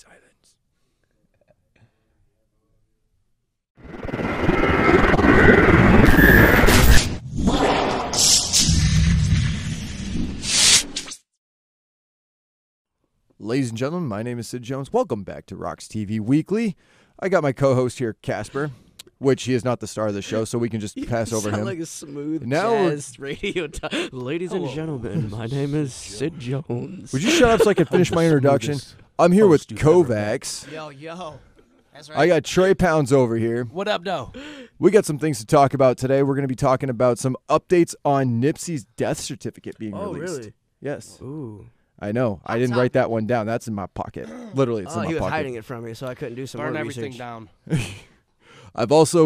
silence. Ladies and gentlemen, my name is Sid Jones. Welcome back to RoX-TV Weekly. I got my co-host here, Casper, which he is not the star of the show, so we can just pass over him. Like a smooth Now jazz radio. Ladies and gentlemen, my name is Sid Jones. Would you shut up so I can finish my introduction? I'm here with Kovax. Yo. That's right. I got Trey Pounds over here. What up, though? We got some things to talk about today. We're going to be talking about some updates on Nipsey's death certificate being released. Oh, really? Yes. Ooh. I know. I didn't write that one down. That's in my pocket. Literally, it's in my he was pocket. hiding it from me, so I couldn't do some Burn more everything research. down.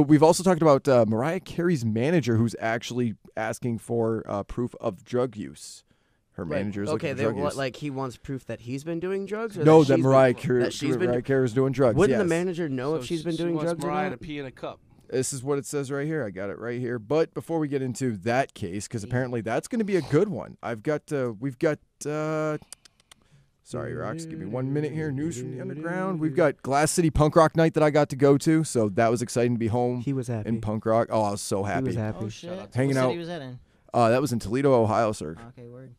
We've also talked about Mariah Carey's manager, who's actually asking for proof of drug use. Her manager is looking for drug use. Like he wants proof that he's been doing drugs. Or No, that Mariah she's Carey is doing drugs. Wouldn't yes. the manager know So if she's been she doing wants drugs or Mariah not? to pee in a cup. This is what it says right here. I got it right here. But before we get into that case, because apparently that's going to be a good one. Sorry, Rox, give me 1 minute here. News from the underground. We've got Glass City Punk Rock Night that I got to go to, so that was exciting to be home. He was happy. In punk rock. Oh, I was so happy. He was happy. Oh, shit. Hanging What out. city was that in? That was in Toledo, Ohio, sir. Okay, word.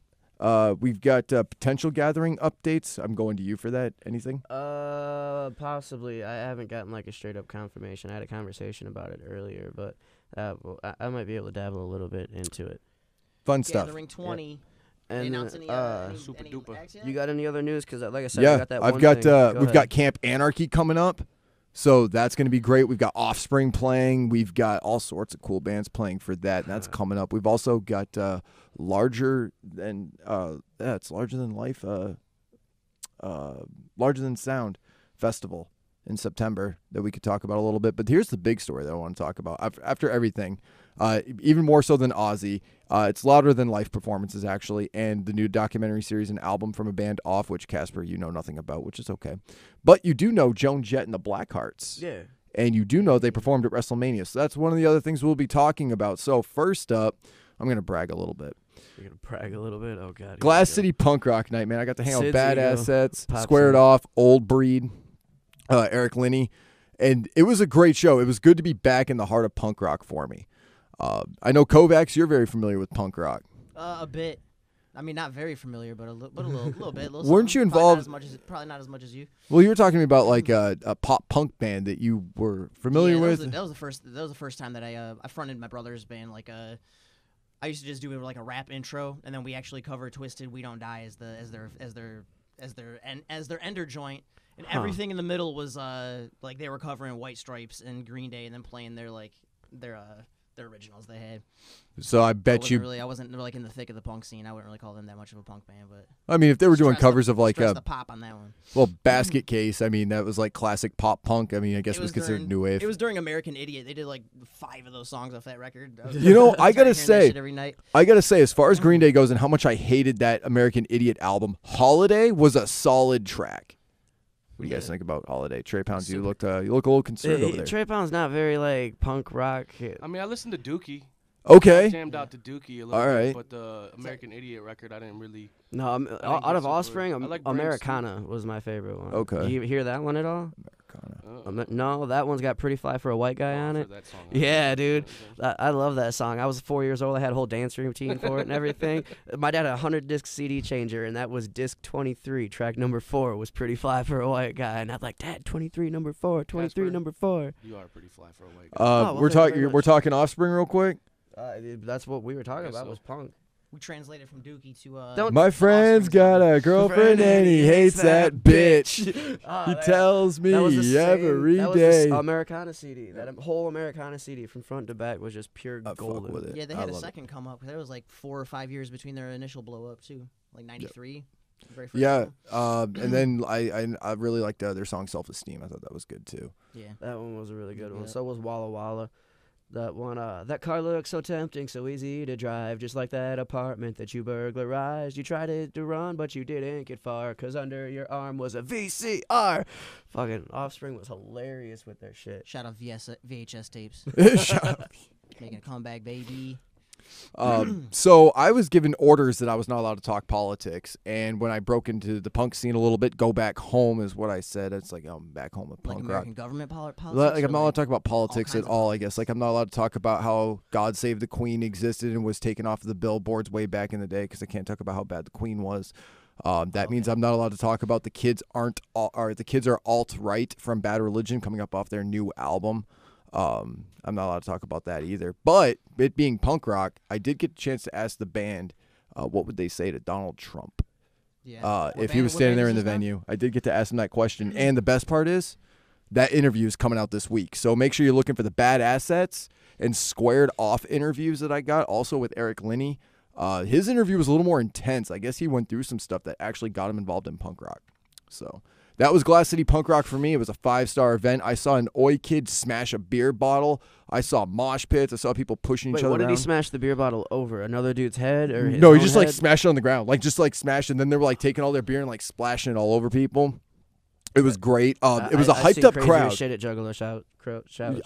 We've got potential gathering updates. I'm going to you for that. Anything? Possibly. I haven't gotten like a straight up confirmation. I had a conversation about it earlier, but I might be able to dabble a little bit into it. Fun stuff. Gathering 20. And They announced any Super duper. acts yet? you got any other news? Because like I said, Yeah, we got that I've one got. thing. Go We've ahead. got Camp Anarchy coming up, so that's going to be great. We've got Offspring playing. We've got all sorts of cool bands playing for that, and that's coming up. We've also got larger than life, larger than sound festival in September that we could talk about a little bit. But here's the big story that I want to talk about. After everything, even more so than Ozzy, it's louder than life performances actually, and the new documentary series and album from a band Off, which Casper you know nothing about, which is okay, but you do know Joan Jett and the Blackhearts. Yeah. And you do know they performed at WrestleMania, so that's one of the other things we'll be talking about. So first up, I'm gonna brag a little bit. You're gonna brag a little bit. Oh god. Glass City Punk Rock Night, man. I got to hang out with Sid's Badass ego Sets, pops Squared up. Off, Old Breed, Eric Linney, and it was a great show. It was good to be back in the heart of punk rock for me. I know Kovax, you're very familiar with punk rock. A bit. I mean, not very familiar, but a little bit. Weren't you involved? Probably not as much as you. Well, you were talking to me about like a pop punk band that you were familiar with. That was the first time that I fronted my brother's band. I used to just do it like a rap intro, and then we actually cover "Twisted We Don't Die" as their ender joint, and everything in the middle was like they were covering White Stripes and Green Day, and then playing their originals they had. So I bet you. I wasn't like in the thick of the punk scene. I wouldn't really call them that much of a punk band, but I mean, if they were doing stress covers of like the pop on that one. well, Basket Case, I mean, that was like classic pop punk. I mean, I guess it was considered during- new wave. It was during American Idiot. They did like 5 of those songs off that record. You know, I gotta started hearing that say, shit every night. as far as Green Day goes and how much I hated that American Idiot album, Holiday was a solid track. What do you guys think about Holiday? Trey Pounds, you look a little concerned over there. Trey Pound's not very like punk rock. I mean, I listened to Dookie. Okay. Jammed out to Dookie a little All bit, right. but the American Idiot record, I didn't really. No, didn't out get of super- Offspring, I like Brand Americana was my favorite one. Okay. Do you hear that one at all? No, that one's got Pretty Fly for a White Guy on it. That song, Yeah, dude. I love that song. I was 4 years old. I had a whole dance routine for it and everything. My dad had a 100-disc CD changer, and that was disc 23. Track number 4 was Pretty Fly for a White Guy. And I'm like, Dad, 23, number 4, 23, Casper. number 4. You are pretty fly for a white guy. well, We're thank you very talking. much. We're talking Offspring real quick. That's what we were talking Guess about so. was punk. We translated from Dookie to Don't- My friend's got a girlfriend and he hates that bitch. He That- tells me that was the every same, that was day. the Americana CD. That whole Americana CD from front to back was just pure I fuck golden. with it. Yeah, they I had a love it. second come up. There was like 4 or 5 years between their initial blow up too, like '93. Very first Yeah, album. and then I really liked their song Self Esteem. I thought that was good too. Yeah. That one was a really good one. Yeah. So was Walla Walla. That one, that car looks so tempting, so easy to drive, just like that apartment that you burglarized. You tried to run, but you didn't get far, 'cause under your arm was a VCR. Fucking Offspring was hilarious with their shit. Shout out VHS tapes. Shut up. Making a comeback, baby. So I was given orders that I was not allowed to talk politics, and when I broke into the punk scene a little bit, go back home is what I said. It's like, oh, I'm back home with Like punk American rock. government politics. Like, I'm not allowed like to talk about politics at kinds of all, I guess. Like, I'm not allowed to talk about how God Save the Queen existed and was taken off of the billboards way back in the day because I can't talk about how bad the Queen was. That means I'm not allowed to talk about the kids are alt-right from Bad Religion coming up off their new album. I'm not allowed to talk about that either. But it being punk rock, I did get a chance to ask the band what would they say to Donald Trump if he was standing there in the venue. I did get to ask him that question. And the best part is that interview is coming out this week. So make sure you're looking for the Bad Assets and Squared Off interviews that I got, also with Eric Linney. His interview was a little more intense. I guess he went through some stuff that actually got him involved in punk rock. So that was Glass City Punk Rock for me. It was a 5-star event. I saw an Oi kid smash a beer bottle. I saw mosh pits. I saw people pushing each other what did around. he smash the beer bottle over? Another dude's head or his No, he own just like head? smashed it on the ground. Like just like smashed, and then they were like taking all their beer and like splashing it all over people. It was great. It was a I've seen hyped up crazier crowd. Shit at Juggalo shouts.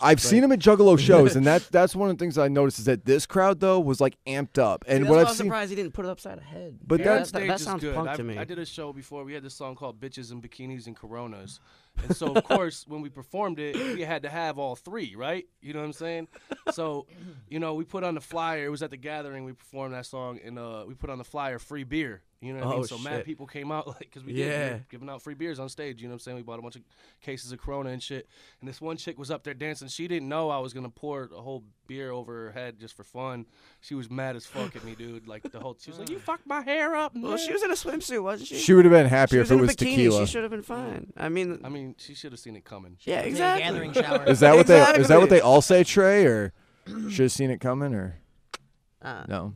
I've seen him at Juggalo shows, and that's one of the things I noticed is that this crowd though was like amped up. And See, what that's why I've I'm seen, surprised he didn't put it upside a head. But Yeah, that stage that is sounds good. punk to me. I did a show before. We had this song called "Bitches in Bikinis and Coronas," and so of course when we performed it, we had to have all three, right? You know what I'm saying? So, we put on the flyer. It was at the gathering. We performed that song, and we put on the flyer "free beer." You know what I mean? So mad shit. people came out because we Yeah. were giving out free beers on stage. You know what I'm saying? We bought a bunch of cases of Corona and shit. And this one chick was up there dancing. She didn't know I was gonna pour a whole beer over her head just for fun. She was mad as fuck at me, dude. Like she was like, "You fucked my hair up." Well, she was in a swimsuit, wasn't she? she would have been She happier was if it in a was bikini. tequila. She should have been fine. I mean, She should have seen it coming. yeah, Take a exactly. gathering shower. Is that what they? Is that Exactly. what they all say, Trey? Or should have seen it coming? Or no?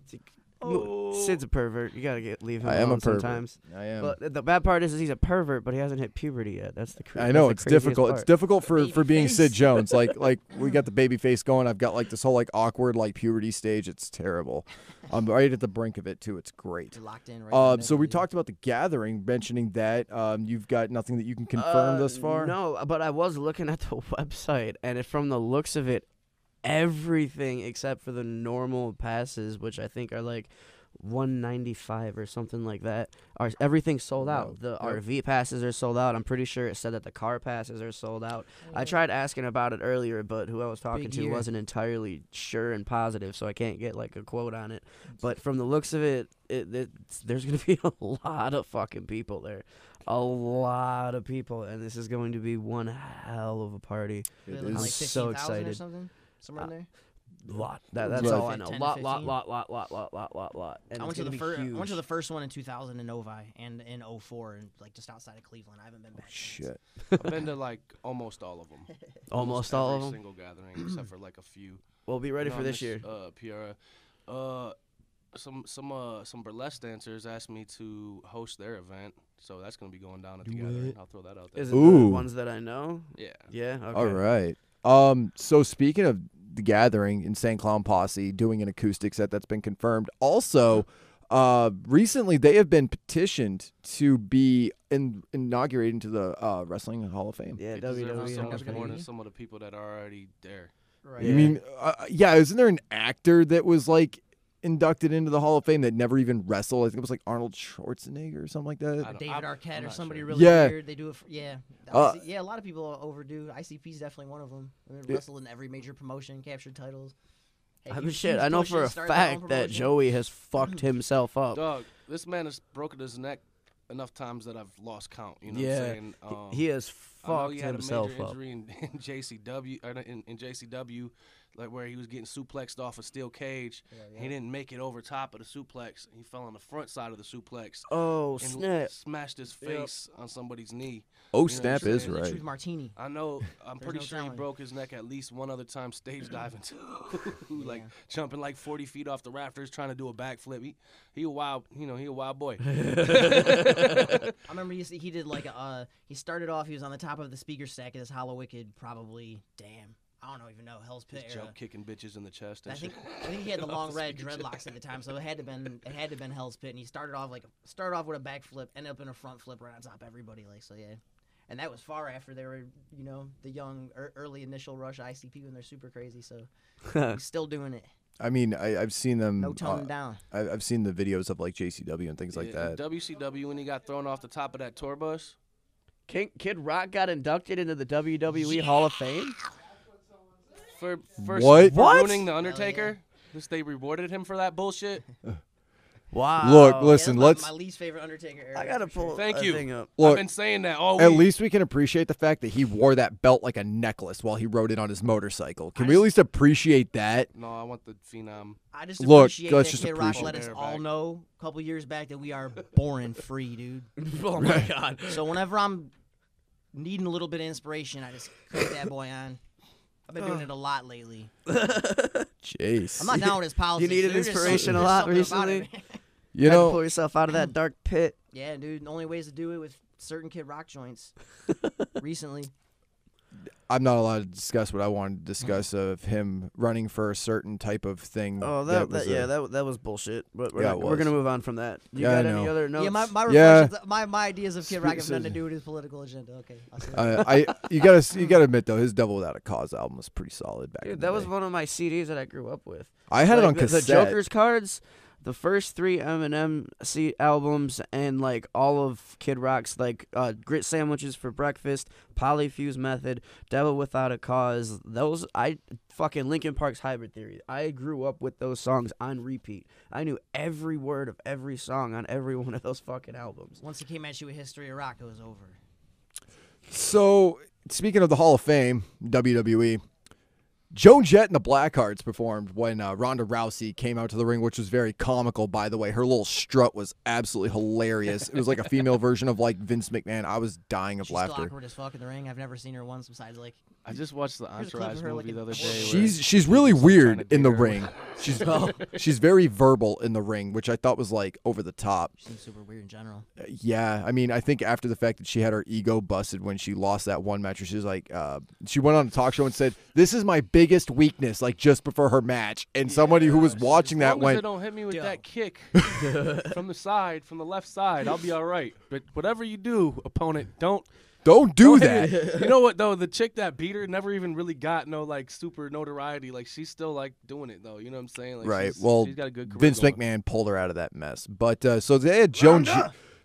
Sid's a pervert. You gotta leave him I am alone a pervert. sometimes. I am. But the bad part is he's a pervert, but he hasn't hit puberty yet. That's the I know that's it's the craziest difficult. part. It's difficult for being face. Sid Jones. Like we got the baby face going. I've got like this whole like awkward like puberty stage. It's terrible. I'm right at the brink of it too. It's great. You're locked in right So we talked about the gathering, mentioning that you've got nothing that you can confirm thus far. No, but I was looking at the website, and from the looks of it, everything except for the normal passes, which I think are like $195 or something like that, everything's sold out. The RV passes are sold out. I'm pretty sure it said that the car passes are sold out. I tried asking about it earlier, but who I was talking Big to year. wasn't entirely sure and positive, so I can't get like a quote on it. But from the looks of it, there's gonna be a lot of fucking people there, a lot of people, and this is going to be one hell of a party. It I'm is. so 15,000 or excited. something, somewhere in there. Lot. That's Right. all I know. 10 to Lot. 15. And I went it's to the gonna be first. I went to huge. the first one in 2000 in Novi and in 04, and like just outside of Cleveland. I haven't been back. since. Shit. I've been to like almost all of them. Almost all of every them. single gathering except for like a few. We'll be ready No, for this year. Piera. Some burlesque dancers asked me to host their event, so that's gonna be going down at the gathering. I'll throw that out there. Is it the Ooh. ones that I know? Yeah. Yeah. Okay. All right. So speaking of the gathering in St. Clown Posse doing an acoustic set that's been confirmed. Also, recently they have been petitioned to be inaugurated into the Wrestling Hall of Fame. Yeah. They deserve WWE. so Hall much of more Fame. than some of the people that are already there. Right. You mean, yeah, isn't there an actor that was like inducted into the Hall of Fame that never even wrestled? I think it was like Arnold Schwarzenegger or something like that. I don't- David I'm Arquette or not somebody sure. really Yeah. weird. They do it. Yeah. Yeah. A lot of people are overdue. ICP's definitely one of them. They wrestled in every major promotion, captured titles. Hey, I mean, huge- shit. huge I know pushes, for a started their own fact that promotion. Joey has fucked himself up. Dog, this man has broken his neck enough times that I've lost count. You know Yeah. what I'm saying? He has I know fucked he had himself a major up. injury in JCW, or in JCW, like where he was getting suplexed off a steel cage. He didn't make it over top of the suplex. He fell on the front side of the suplex Oh and snap! smashed his face on somebody's knee. Oh, You know snap what I'm is saying? The right. Truth Martini. I know. I'm There's pretty no sure he telling. broke his neck at least one other time stage diving too, like Yeah. jumping like 40 feet off the rafters trying to do a backflip. He a wild, he a wild boy. I remember he did like he started off. He was on the top of the speaker stack at his Hollow Wicked. Probably, damn, I don't even know Hell's Pit Just era. jump kicking bitches in the chest. And I shit. think he had the Off long the red speaker dreadlocks at the time, so it had to been Hell's Pit, and he started off with a backflip, ended up in a front flip right on top of everybody, like, so yeah. And that was far after they were, the young early initial rush ICP when they're super crazy, so he's still doing it. I mean, I've seen them. No toning down. I've seen the videos of like JCW and things like that. WCW when he got thrown off the top of that tour bus. Kid Rock got inducted into the WWE Hall of Fame. For What? ruining the Undertaker. Just they rewarded him for that bullshit. Wow. Look, Yeah, listen, that's let's my least favorite Undertaker era. I gotta for sure. pull Thank that you. thing up. look. I've been saying that all At week. least we can appreciate the fact that he wore that belt like a necklace while he rode it on his motorcycle. Can I we at just- least appreciate that? No, I want the Phenom. I just Look, appreciate let's that just Kid Rock appreciate let us it. all know a couple years back that we are born free, dude. Oh my God. So whenever I'm needing a little bit of inspiration, I just crank that boy on. I've been doing it a lot lately. Jeez. I'm not down with his politics. needed There's just inspiration something- a lot there's something about recently? it. You Had to know, pull yourself out of that dark pit. Yeah, dude. The only ways to do it with certain Kid Rock joints. Recently. I'm not allowed to discuss what I wanted to discuss of him running for a certain type of thing. Oh, that was bullshit. But Yeah, it we're was. gonna move on from that. You Yeah, I got any know. other notes? Yeah, my Yeah. reflections, my ideas of Kid Rock have nothing to do with his political agenda. Okay. I'll say that. you gotta admit though, his Devil Without a Cause album was pretty solid back. in Dude, the that was day. one of my CDs that I grew up with. I had it Like, on the cassette. Joker's cards, the first 3 Eminem albums, and like all of Kid Rock's like Grit Sandwiches for Breakfast, Polyfuse Method, Devil Without a Cause. Those fucking Linkin Park's Hybrid Theory. I grew up with those songs on repeat. I knew every word of every song on every one of those fucking albums. Once he came at you with History of Rock, it was over. So, speaking of the Hall of Fame, WWE, Joan Jett and the Blackhearts performed when Ronda Rousey came out to the ring, which was very comical, by the way. Her little strut was absolutely hilarious. It was like a female version of like Vince McMahon. I was dying of She's still laughter. awkward as fuck in the ring. I've never seen her once besides like. I just watched the Here's a clip of Entourage her movie looking- the other day. where She's he really was, like, trying weird to in the date her. ring. She's very verbal in the ring, which I thought was like over the top. She seems super weird in general. Yeah, I mean, I think after the fact that she had her ego busted when she lost that one match, she was like, she went on a talk show and said, "This is my biggest weakness," like just before her match. And somebody who was watching As that long as went, they don't hit me with Yo. that kick from the side, from the left side, I'll be all right. But whatever you do, opponent, don't do hit that. me. You know what though? The chick that beat her never even really got no like super notoriety. Like she's still like doing it though. You know what I'm saying? Like, Right. She's, Well, she's got a good career Vince going. McMahon pulled her out of that mess. But so they had Joan.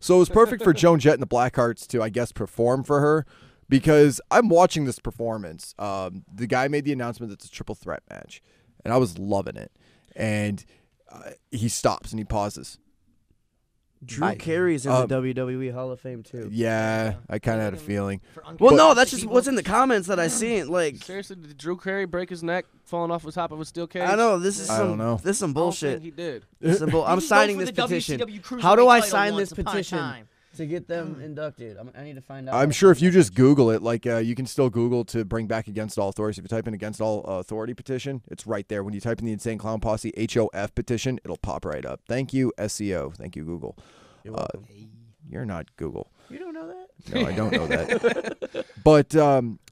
So it was perfect for Joan Jett and the Blackhearts to, I guess, perform for her, because I'm watching this performance. The guy made the announcement that it's a triple threat match, and I was loving it. And he stops and he pauses. Drew Carey's in the WWE Hall of Fame too. Yeah, I kind of had a feeling. For Well, uncut no, that's just people. what's in the comments that I seen. Like, Seriously, did Drew Carey break his neck falling off the top of a steel cage? I know this is I some don't know. this is some I don't think bullshit. he did. This is some bull- I'm He did go signing for this the petition. WCW Cruiserweight How do I title sign once this upon a petition time. to get them inducted? I need to find out. I'm sure if you just Google it, like you can still Google to bring back Against All Authority. If you type in Against All Authority petition, it's right there. When you type in the Insane Clown Posse HOF petition, it'll pop right up. Thank you, SEO. Thank you, Google. You're welcome. You're not Google. You don't know that? No, I don't know that. But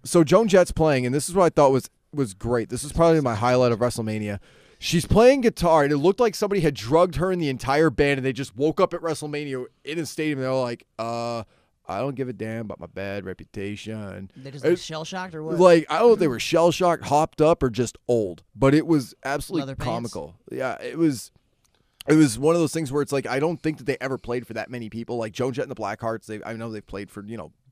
so Joan Jett's playing, and this is what I thought was great. This is probably my highlight of WrestleMania. She's playing guitar, and it looked like somebody had drugged her and the entire band, and they just woke up at WrestleMania in a stadium, and they were like, I don't give a damn about my bad reputation. They just It- like, shell shocked or what? Like, I don't know if they were shell-shocked, hopped up, or just old, but it was absolutely Leather pants? comical. Yeah, it was one of those things where it's like, I don't think that they ever played for that many people. Like Joan Jett and the Blackhearts, I know they've played for,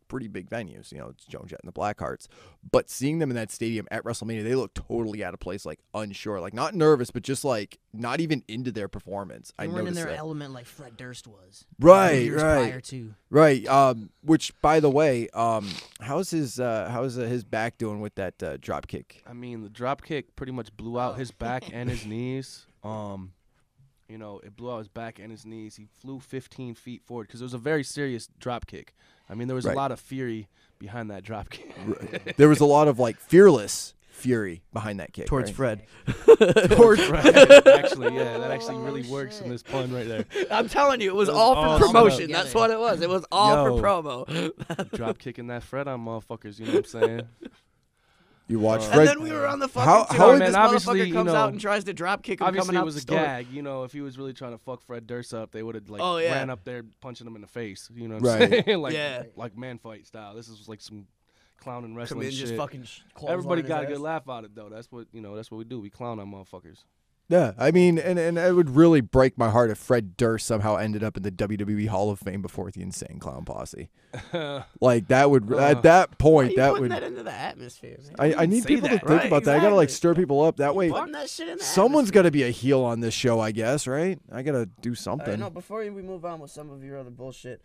pretty big venues. It's Joan Jett and the Blackhearts. But seeing them in that stadium at WrestleMania, they look totally out of place, like unsure, like not nervous, but just like not even into their performance. They I weren't in noticed their that. element like Fred Durst was. Right, Years right. Prior to. Right. Which, by the way, how's his back doing with that drop kick? I mean, the drop kick pretty much blew out his back and his knees. It blew out his back and his knees. He flew 15 feet forward because it was a very serious drop kick. I mean, there was Right. a lot of fury behind that drop kick. There was a lot of like fearless fury behind that kick. Towards right? Fred. Towards Fred. Actually, yeah, that actually really works in this pun right there. I'm telling you, it was It was all all for set promotion. up. That's what it was. It was all Yo. for promo. Drop kicking that Fred on motherfuckers, you know what I'm saying? You watch And Fred. And then we were on the How- fucking how- how man, this obviously, motherfucker you comes know, out and tries to drop kick him Obviously, coming it out was the a store. gag. If he was really trying to fuck Fred Durst up, they would have like Oh, yeah. ran up there punching him in the face. You know what I'm Right. saying? like, Yeah. like man fight style. This is like some clown and Come wrestling in, shit. just fucking Everybody got a his good ass. laugh out of it though. That's what we do. We clown on motherfuckers. Yeah, I mean, and it would really break my heart if Fred Durst somehow ended up in the WWE Hall of Fame before the Insane Clown Posse. Like that would at that point Why are you that putting would. that into the atmosphere, man? I need say people to that. think Right, about that. I gotta like exactly. stir people up. That way, Putting that shit in the someone's atmosphere. got to be a heel on this show, I guess, right? I gotta do something. No, before we move on with some of your other bullshit,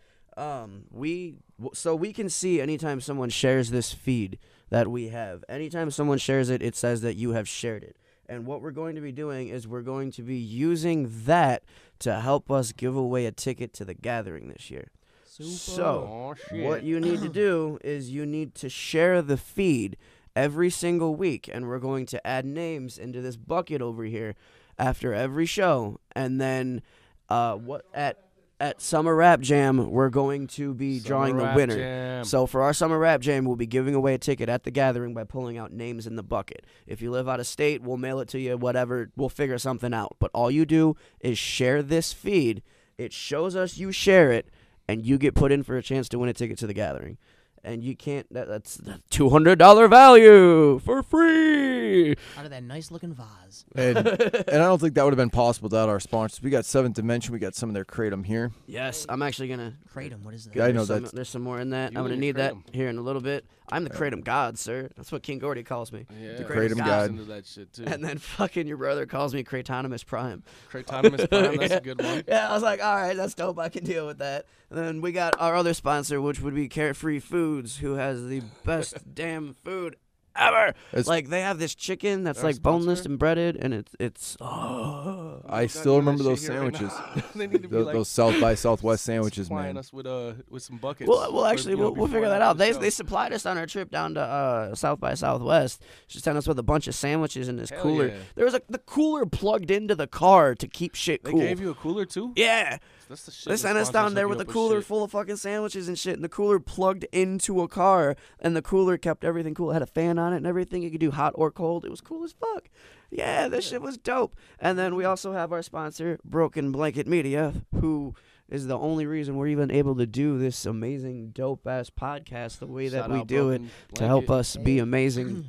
we can see anytime someone shares this feed that we have. Anytime someone shares it, it says that you have shared it. And what we're going to be doing is we're going to be using that to help us give away a ticket to the gathering this year. So, Oh, shit. what you need to do is you need to share the feed every single week, and we're going to add names into this bucket over here after every show. And then at Summer Rap Jam, we're going to be drawing the winner. So for our Summer Rap Jam, we'll be giving away a ticket at the gathering by pulling out names in the bucket. If you live out of state, we'll mail it to you, whatever. We'll figure something out. But all you do is share this feed. It shows us you share it, and you get put in for a chance to win a ticket to the gathering. And you can't, that's the $200 value for free. Out of that nice looking vase. And I don't think that would have been possible without our sponsors. We got Seventh Dimension. We got some of their kratom here. Yes, I'm actually going to. Kratom, what is that? Yeah, I know There's some more in that. You I'm going to and need your that kratom. here in a little bit. I'm the kratom god, sir. That's what King Gordy calls me. Yeah, The Kratom kratom I god. listen to that shit too. And then fucking your brother calls me Cratonomous Prime. Cratonomous Prime, that's a good one. Yeah, I was like, all right, that's dope. I can deal with that. And then we got our other sponsor, which would be Carefree Foods, who has the best damn food ever. It's- Like they have this chicken that's Our like boneless sponsor? and breaded, and it's oh. I God, still doing that remember those shit here right sandwiches. now. They need to be like Those South by Southwest sandwiches, supplying man. us with some buckets. Well, actually, you know, we'll before figure and that after out. the They show. supplied us on our trip down to South by Southwest. She sent us with a bunch of sandwiches in this Hell cooler. yeah. There was the cooler plugged into the car to keep shit They cool. gave you a cooler too? Yeah. That's the shit. They when sent us sponsors down there hook with you a up cooler shit. full of fucking sandwiches and shit, and the cooler plugged into a car, and the cooler kept everything cool. It had a fan on it and everything. You could do hot or cold. It was cool as fuck. Yeah, this shit was dope. And then we also have our sponsor, Broken Blanket Media, who is the only reason we're even able to do this amazing, dope-ass podcast the way that Shout we out do it Broken to help Blanket. us be amazing.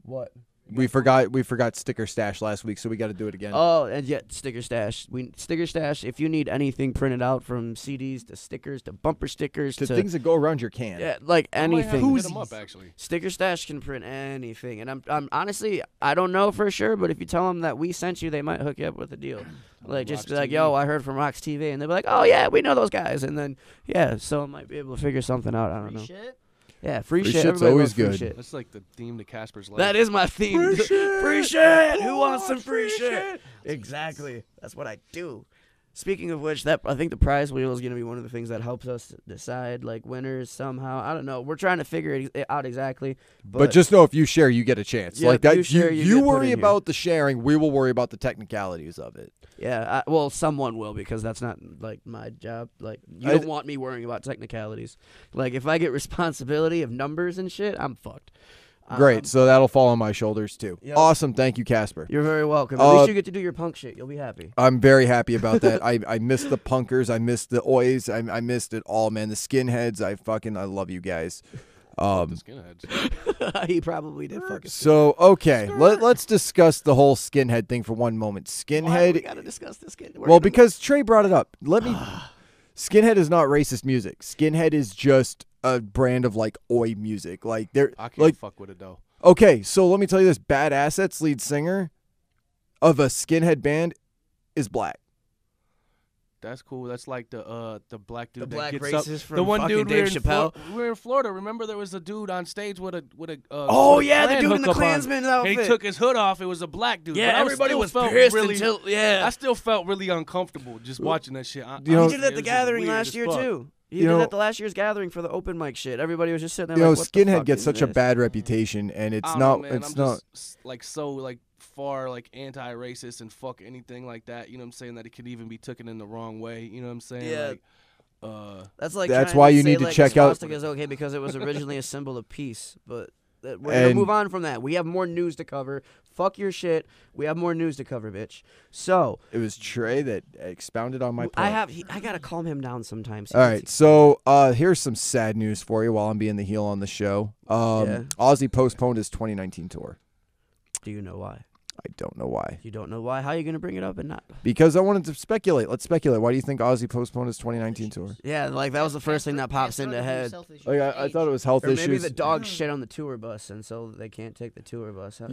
What? We forgot Sticker Stash last week, so we got to do it again. Oh, and yet Sticker Stash. Sticker Stash. If you need anything printed out, from CDs to stickers to bumper stickers to to things that go around your can. yeah, like I might have to anything. hit 'em up, actually. Sticker Stash can print anything, and I'm honestly I don't know for sure, but if you tell them that we sent you, they might hook you up with a deal. Like just be like, RoX-TV. yo, I heard from RoX-TV, and they'll be like, oh yeah, we know those guys, and then yeah, so I might be able to figure something out. I don't Free know. shit? Yeah, free Free shit. shit's Everybody always loves free good. shit. That's like the theme to Casper's life. That is my theme. Free shit. Free shit. Who wants some Free free shit? Exactly. That's what I do. Speaking of which, I think the prize wheel is going to be one of the things that helps us decide like winners somehow. I don't know. We're trying to figure it out exactly. But just know if you share, you get a chance. Yeah, like if that. you share, you you get put worry in here. about the sharing. We will worry about the technicalities of it. yeah, well, someone will because that's not like my job. Like you I- don't want me worrying about technicalities. Like if I get responsibility of numbers and shit, I'm fucked. Great. So that'll fall on my shoulders too. Yep. Awesome. Thank you, Casper. You're very welcome. At Uh, least you get to do your punk shit. You'll be happy. I'm very happy about that. I missed the punkers. I missed the oys. I missed it all, man. The skinheads. I love you guys. The skinheads. He probably did fucking. So okay, let's discuss the whole skinhead thing for one moment. Why Skinhead. we gotta discuss this kid? Well, because Trey brought it up. Skinhead is not racist music. Skinhead is just a brand of like oi music. Like they're I can't like fuck with it though. okay. So let me tell you this: Bad Assets lead singer of a skinhead band is black. That's cool. That's like the black dude The that black gets racist up. from The one fucking dude Dave Chappelle. we were in Florida. Remember there was a dude on stage with a Oh with a yeah, the Klan dude in the hookup on. Klansman And outfit. he took his hood off. It was a black dude. yeah, But I everybody still was felt pissed really, until yeah. I still felt really uncomfortable just watching that shit. You know- He did it at the gathering last year too. He You did know- it at the last year's gathering for the open mic shit. Everybody was just sitting there You know, like, what the skinhead fuck gets is such a this? bad reputation, and it's I don't not. know, man. It's I'm not. just like so like far like anti-racist and fuck anything like that. You know what I'm saying? That it could even be taken in the wrong way. You know what I'm saying? Yeah. Like, That's like That's trying why to you say, need to like, check a out- swastika is okay because it was originally a symbol of peace, but we're gonna And- move on from that. We have more news to cover. Fuck your shit. We have more news to cover, bitch. So It was Trey that expounded on my point. I gotta calm him down sometimes. All right, so here's some sad news for you while I'm being the heel on the show. Yeah. Ozzy postponed his 2019 tour. Do you know why? I don't know why. You don't know why? How are you going to bring it up and not? Because I wanted to speculate. Let's speculate. Why do you think Ozzy postponed his 2019 tour? Yeah, like that was the first thing that pops into head. I thought it was health Or issues. maybe the dog shit on the tour bus, and so they can't take the tour bus out.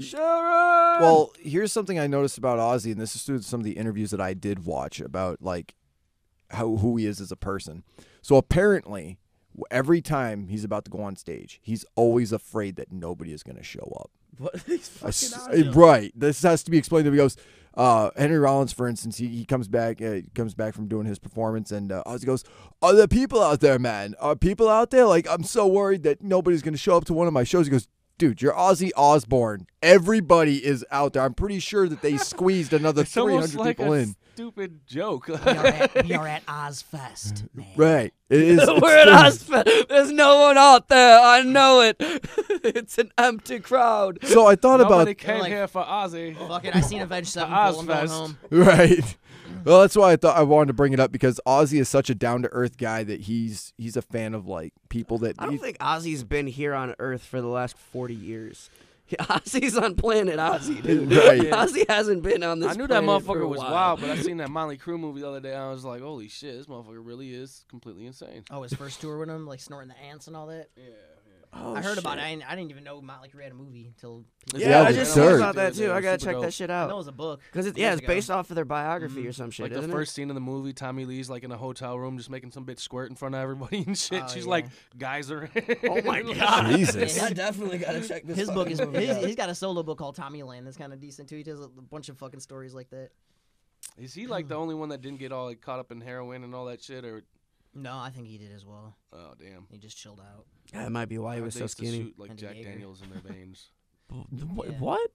Well, here's something I noticed about Ozzy, and this is through some of the interviews that I did watch about like who he is as a person. So apparently, every time he's about to go on stage, he's always afraid that nobody is going to show up. What? He's fucking Ozzy. Right. This has to be explained to him. He goes, Henry Rollins, for instance, he comes back from doing his performance, and Ozzy goes, "Are there people out there, man? Are people out there? Like, I'm so worried that nobody's going to show up to one of my shows." He goes, "Dude, you're Ozzy Osbourne. Everybody is out there. I'm pretty sure that they squeezed another 300 like people in." Stupid joke. We are at Ozfest, man. Right. It is. We're at Ozfest. There's no one out there. I know it. It's an empty crowd. So I thought Nobody about came like- here for Ozzy. Fuck it, I seen Avenged Sevenfold. I'm going Ozfest. home. right. Well, that's why I thought I wanted to bring it up, because Ozzy is such a down to earth guy that he's a fan of like people that I don't think Ozzy's been here on Earth for the last 40 years. Ozzy's on planet Ozzy, dude. Right. Ozzy hasn't been on this I knew that planet for motherfucker a was while. wild, but I seen that Motley Crue movie the other day. And I was like, holy shit, this motherfucker really is completely insane. Oh, his first tour with him, like snorting the ants and all that. Yeah. Oh, I heard about it. shit. I didn't even know Motley Crue had a movie until. Yeah, I the just Dirt. heard about that too. I gotta check that shit I know it out. was a book. Because years it's ago. based off of their biography or some shit, Like the isn't first scene of the movie, Tommy Lee's like in a hotel room just making some bitch squirt in front of everybody and shit. Oh, She's yeah. like geyser. Oh my god. Jesus. Yeah, I definitely gotta check this His out. book is he's got a solo book called Tommy Land that's kind of decent too. He does a bunch of fucking stories like that. Is he like the only one that didn't get all like caught up in heroin and all that shit? Or No, I think he did as well. oh damn, He just chilled out. That might be why he was They so used to skinny. shoot, like And Jack Jaeger. Daniels in their veins. Yeah. What?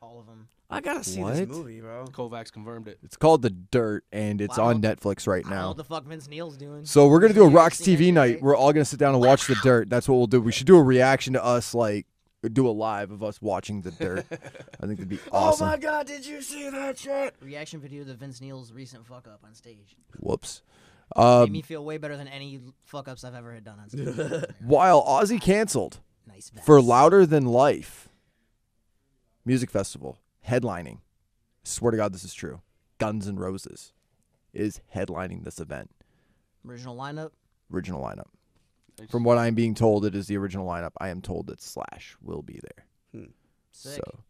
All of them. I gotta see What? this movie, bro. Kovacs confirmed it. It's called The Dirt, and it's Wow. on Netflix right I don't know now. what the fuck Vince Neil's doing. So we're gonna do a Yeah, RoX seen that TV shit, night. right? We're all gonna sit down and watch The Dirt. That's what we'll do. We should do a reaction to us, like do a live of us watching The Dirt. I think that'd be awesome. Oh my god, did you see that shit? Reaction video to Vince Neil's recent fuck up on stage. Whoops. Made me feel way better than any fuck ups I've ever had done on stage. While Ozzy canceled Nice vest. for Louder Than Life music festival headlining, swear to God this is true, Guns N' Roses is headlining this event. Original lineup. Original lineup. From what I'm being told, it is the original lineup. I am told that Slash will be there. Sick. So,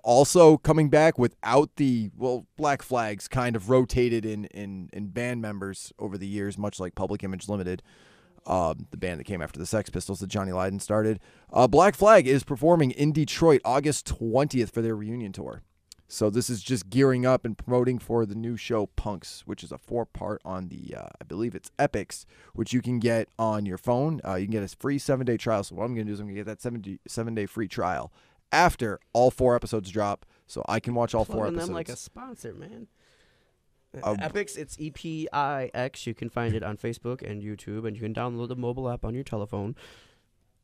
also coming back without the Black Flag's kind of rotated in band members over the years, much like Public Image Limited, the band that came after the Sex Pistols that Johnny Lydon started. Black Flag is performing in Detroit August 20th for their reunion tour. So this is just gearing up and promoting for the new show Punks, which is a 4-part on the, I believe it's Epics, which you can get on your phone. You can get a free 7-day trial. So what I'm going to do is I'm going to get that 7-day free trial after all 4 episodes drop, so I can watch all 4 Plugging episodes. them like a sponsor, man. Um, Epics, it's EPIX. You can find it on Facebook and YouTube, and you can download the mobile app on your telephone.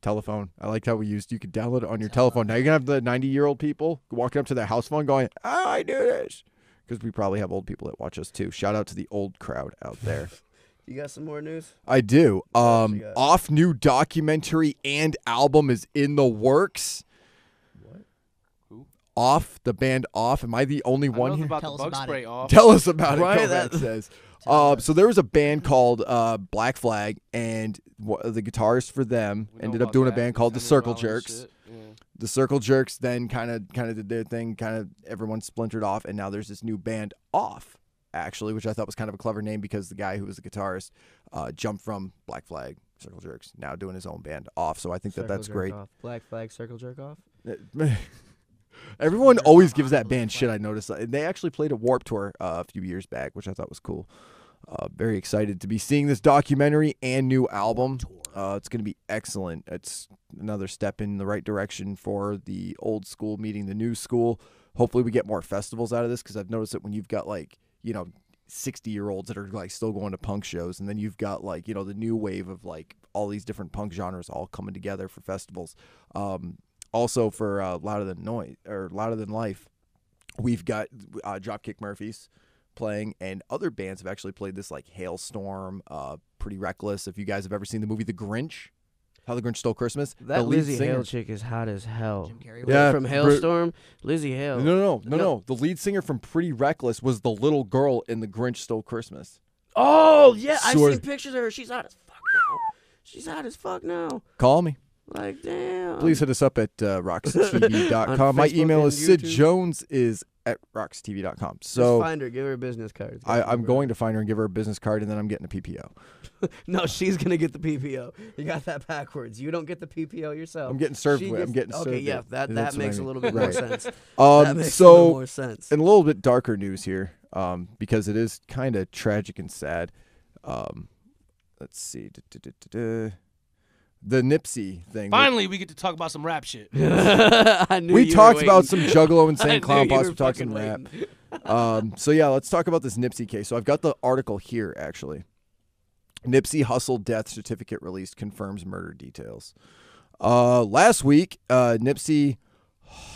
Telephone. I liked how we used you could download it on your telephone. Now you're going to have the 90-year-old people walking up to their house phone going, "Oh, I do this." Because we probably have old people that watch us too. Shout out to the old crowd out there. You got some more news? I do. else you got? Off new documentary and album is in the works. What? Who? Off, the band Off. Am I the only I one know here? about Tell the us bug about spray it. off. Tell us about it, Right, Kovac that- says. Tell us. So there was a band called Black Flag, and the guitarist for them We know ended up about doing a that. band called the Henry Circle Rollins Jerks. shit. Yeah. The Circle Jerks then kind of did their thing, kind of everyone splintered off, and now there's this new band Off, actually, which I thought was kind of a clever name because the guy who was the guitarist jumped from Black Flag, Circle Jerks, now doing his own band Off. So I think Circle that's jerk great. Off. Black Flag, Circle Jerk Off. Everyone Jerk always off gives on that Black band shit. I Flag. noticed. They actually played a Warped Tour a few years back, which I thought was cool. Very excited to be seeing this documentary and new album. It's going to be excellent. It's another step in the right direction for the old school meeting the new school. Hopefully we get more festivals out of this, because I've noticed that when you've got 60-year-olds that are like still going to punk shows, and then you've got the new wave of like all these different punk genres all coming together for festivals. Also for Louder Than Life, we've got Dropkick Murphys playing, and other bands have actually played this, like Hailstorm, Pretty Reckless. If you guys have ever seen the movie The Grinch, How the Grinch Stole Christmas. That the lead Lizzie singer. Hale chick is hot as hell. Jim Carrey. Yeah, From Hailstorm, Lizzie Hale. No. The lead singer from Pretty Reckless was the little girl in The Grinch Stole Christmas. Oh yeah, I've Sort seen of. pictures of her. She's hot as fuck now. She's hot as fuck now. Call me. Like damn. Please hit us up at RoX-TV.com. On My Facebook email and is Sid YouTube. Jones is at RoX-TV.com. Just So find her, give her a business card. I'm going to find her and give her a business card, and then I'm getting a PPO. No, she's gonna get the PPO. You got that backwards. You don't get the PPO yourself. I'm getting served She with. I'm gets- getting served. Okay, yeah, with. that That's what I makes a mean. little bit more Right. sense. That makes a little So more sense. in a little bit darker news here, because it is kind of tragic and sad. Let's see. The Nipsey thing. Finally, we get to talk about some rap shit. I knew We you talked were about waiting. some Juggalo I Insane knew Clown you Posse. were We talked some fucking rap. waiting. So yeah, let's talk about this Nipsey case. So I've got the article here actually. Nipsey Hussle death certificate released confirms murder details. Last week, Nipsey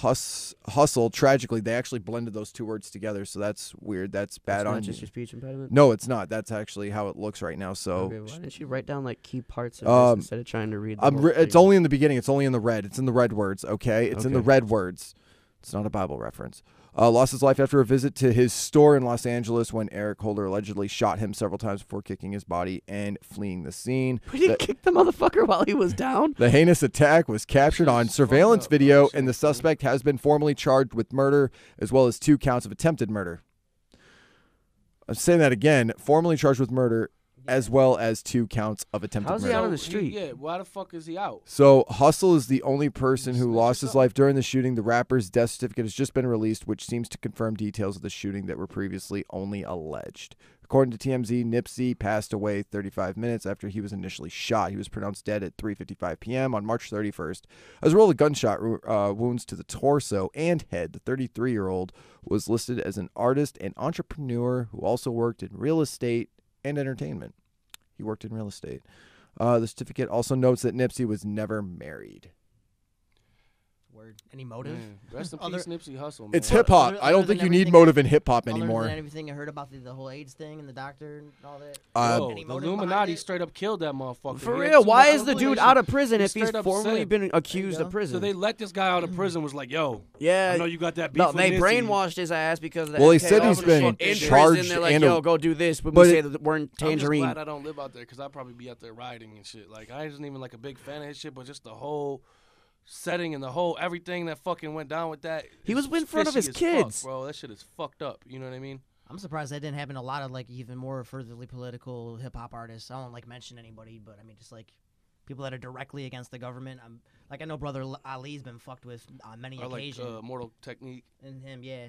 Hussle tragically they actually blended those two words together, so that's weird. That's bad It's on not you. just your speech impediment. No, it's not. That's actually how it looks right now. So Okay, why didn't you write down like key parts of this instead of trying to read? The whole it's thing? only in the beginning. It's only in the red. It's in the red words. Okay, it's in the Okay. red words. It's not a Bible reference. Lost his life after a visit to his store in Los Angeles when Eric Holder allegedly shot him several times before kicking his body and fleeing the scene. But he kicked the motherfucker while he was down. The heinous attack was captured on Jesus, surveillance fucked up, video, bro. and the Shit, man. suspect has been formally charged with murder as well as 2 counts of attempted murder. I'm saying that again, formally charged with murder as well as 2 counts of attempted How's he murder. out on the street? Yeah, why the fuck is he out? So Hussle is the only person who Snitch lost his yourself. life during the shooting. The rapper's death certificate has just been released, which seems to confirm details of the shooting that were previously only alleged. According to TMZ, Nipsey passed away 35 minutes after he was initially shot. He was pronounced dead at 3:55 p.m. on March 31st. As a result of gunshot wounds to the torso and head, the 33-year-old was listed as an artist and entrepreneur who also worked in real estate and entertainment. He worked in real estate. The certificate also notes that Nipsey was never married. Word. Any motive? Man, rest in Other- peace, Nipsey Hussle. Man. It's hip hop. Other- I don't other think than you need everything- motive in hip hop Other anymore. than everything I heard about the whole AIDS thing and the doctor and all that. Yo, Any the motive behind Illuminati it? straight up killed that motherfucker. For He had real, too why much is the dude information. out of prison He if he's straight up formally said- been accused go. of prison? So they let this guy out of prison. Was like, yo, yeah, I know you got that beef no, with they Nipsey. brainwashed his ass because of the Well, he MK said he's Ultra been shit. In charged prison, they're like, and yo, go do this when but we it- say that we're in I'm just Tangerine. glad I don't live out there because I'd probably be out there rioting and shit. Like, I ain't even like a big fan of his shit, but just the whole setting and the whole everything that fucking went down with that. He is was in front of fishy his as fuck, kids. bro. That shit is fucked up. You know what I mean? I'm surprised that didn't happen to a lot of like even more furtherly political hip hop artists. I don't like mention anybody, but I mean just like people that are directly against the government. I'm like I know Brother Ali's been fucked with on many Or like occasions, Mortal Technique. and him, yeah,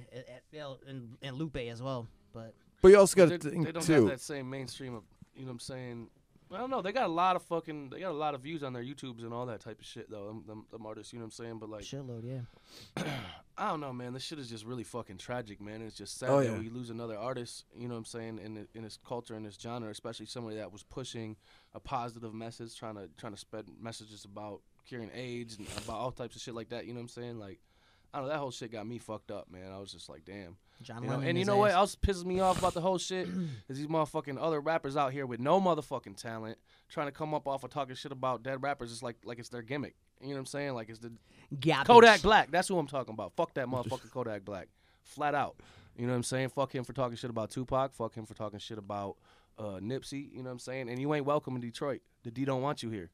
and Lupe as well. But But you also got They to they think don't too. have that same mainstream of, you know what I'm saying? I don't know. They got a lot of views on their YouTubes and all that type of shit though. Them artists, you know what I'm saying? But like, shitload, yeah. I don't know, man. This shit is just really fucking tragic, man. It's just sad Oh, that yeah. we lose another artist, you know what I'm saying, in this culture, in this genre, especially somebody that was pushing a positive message, trying to spread messages about curing AIDS and about all types of shit like that, you know what I'm saying? Like, I don't know, that whole shit got me fucked up, man. I was just like, damn. John You know? Lennon And you his know what ass. else pisses me off about the whole shit is these motherfucking other rappers out here with no motherfucking talent trying to come up off of talking shit about dead rappers. It's like it's their gimmick. You know what I'm saying? Like it's the Garbage. Kodak Black. That's who I'm talking about. Fuck that motherfucker Kodak Black. Flat out. You know what I'm saying? Fuck him for talking shit about Tupac. Fuck him for talking shit about Nipsey. You know what I'm saying? And you ain't welcome in Detroit. The D don't want you here.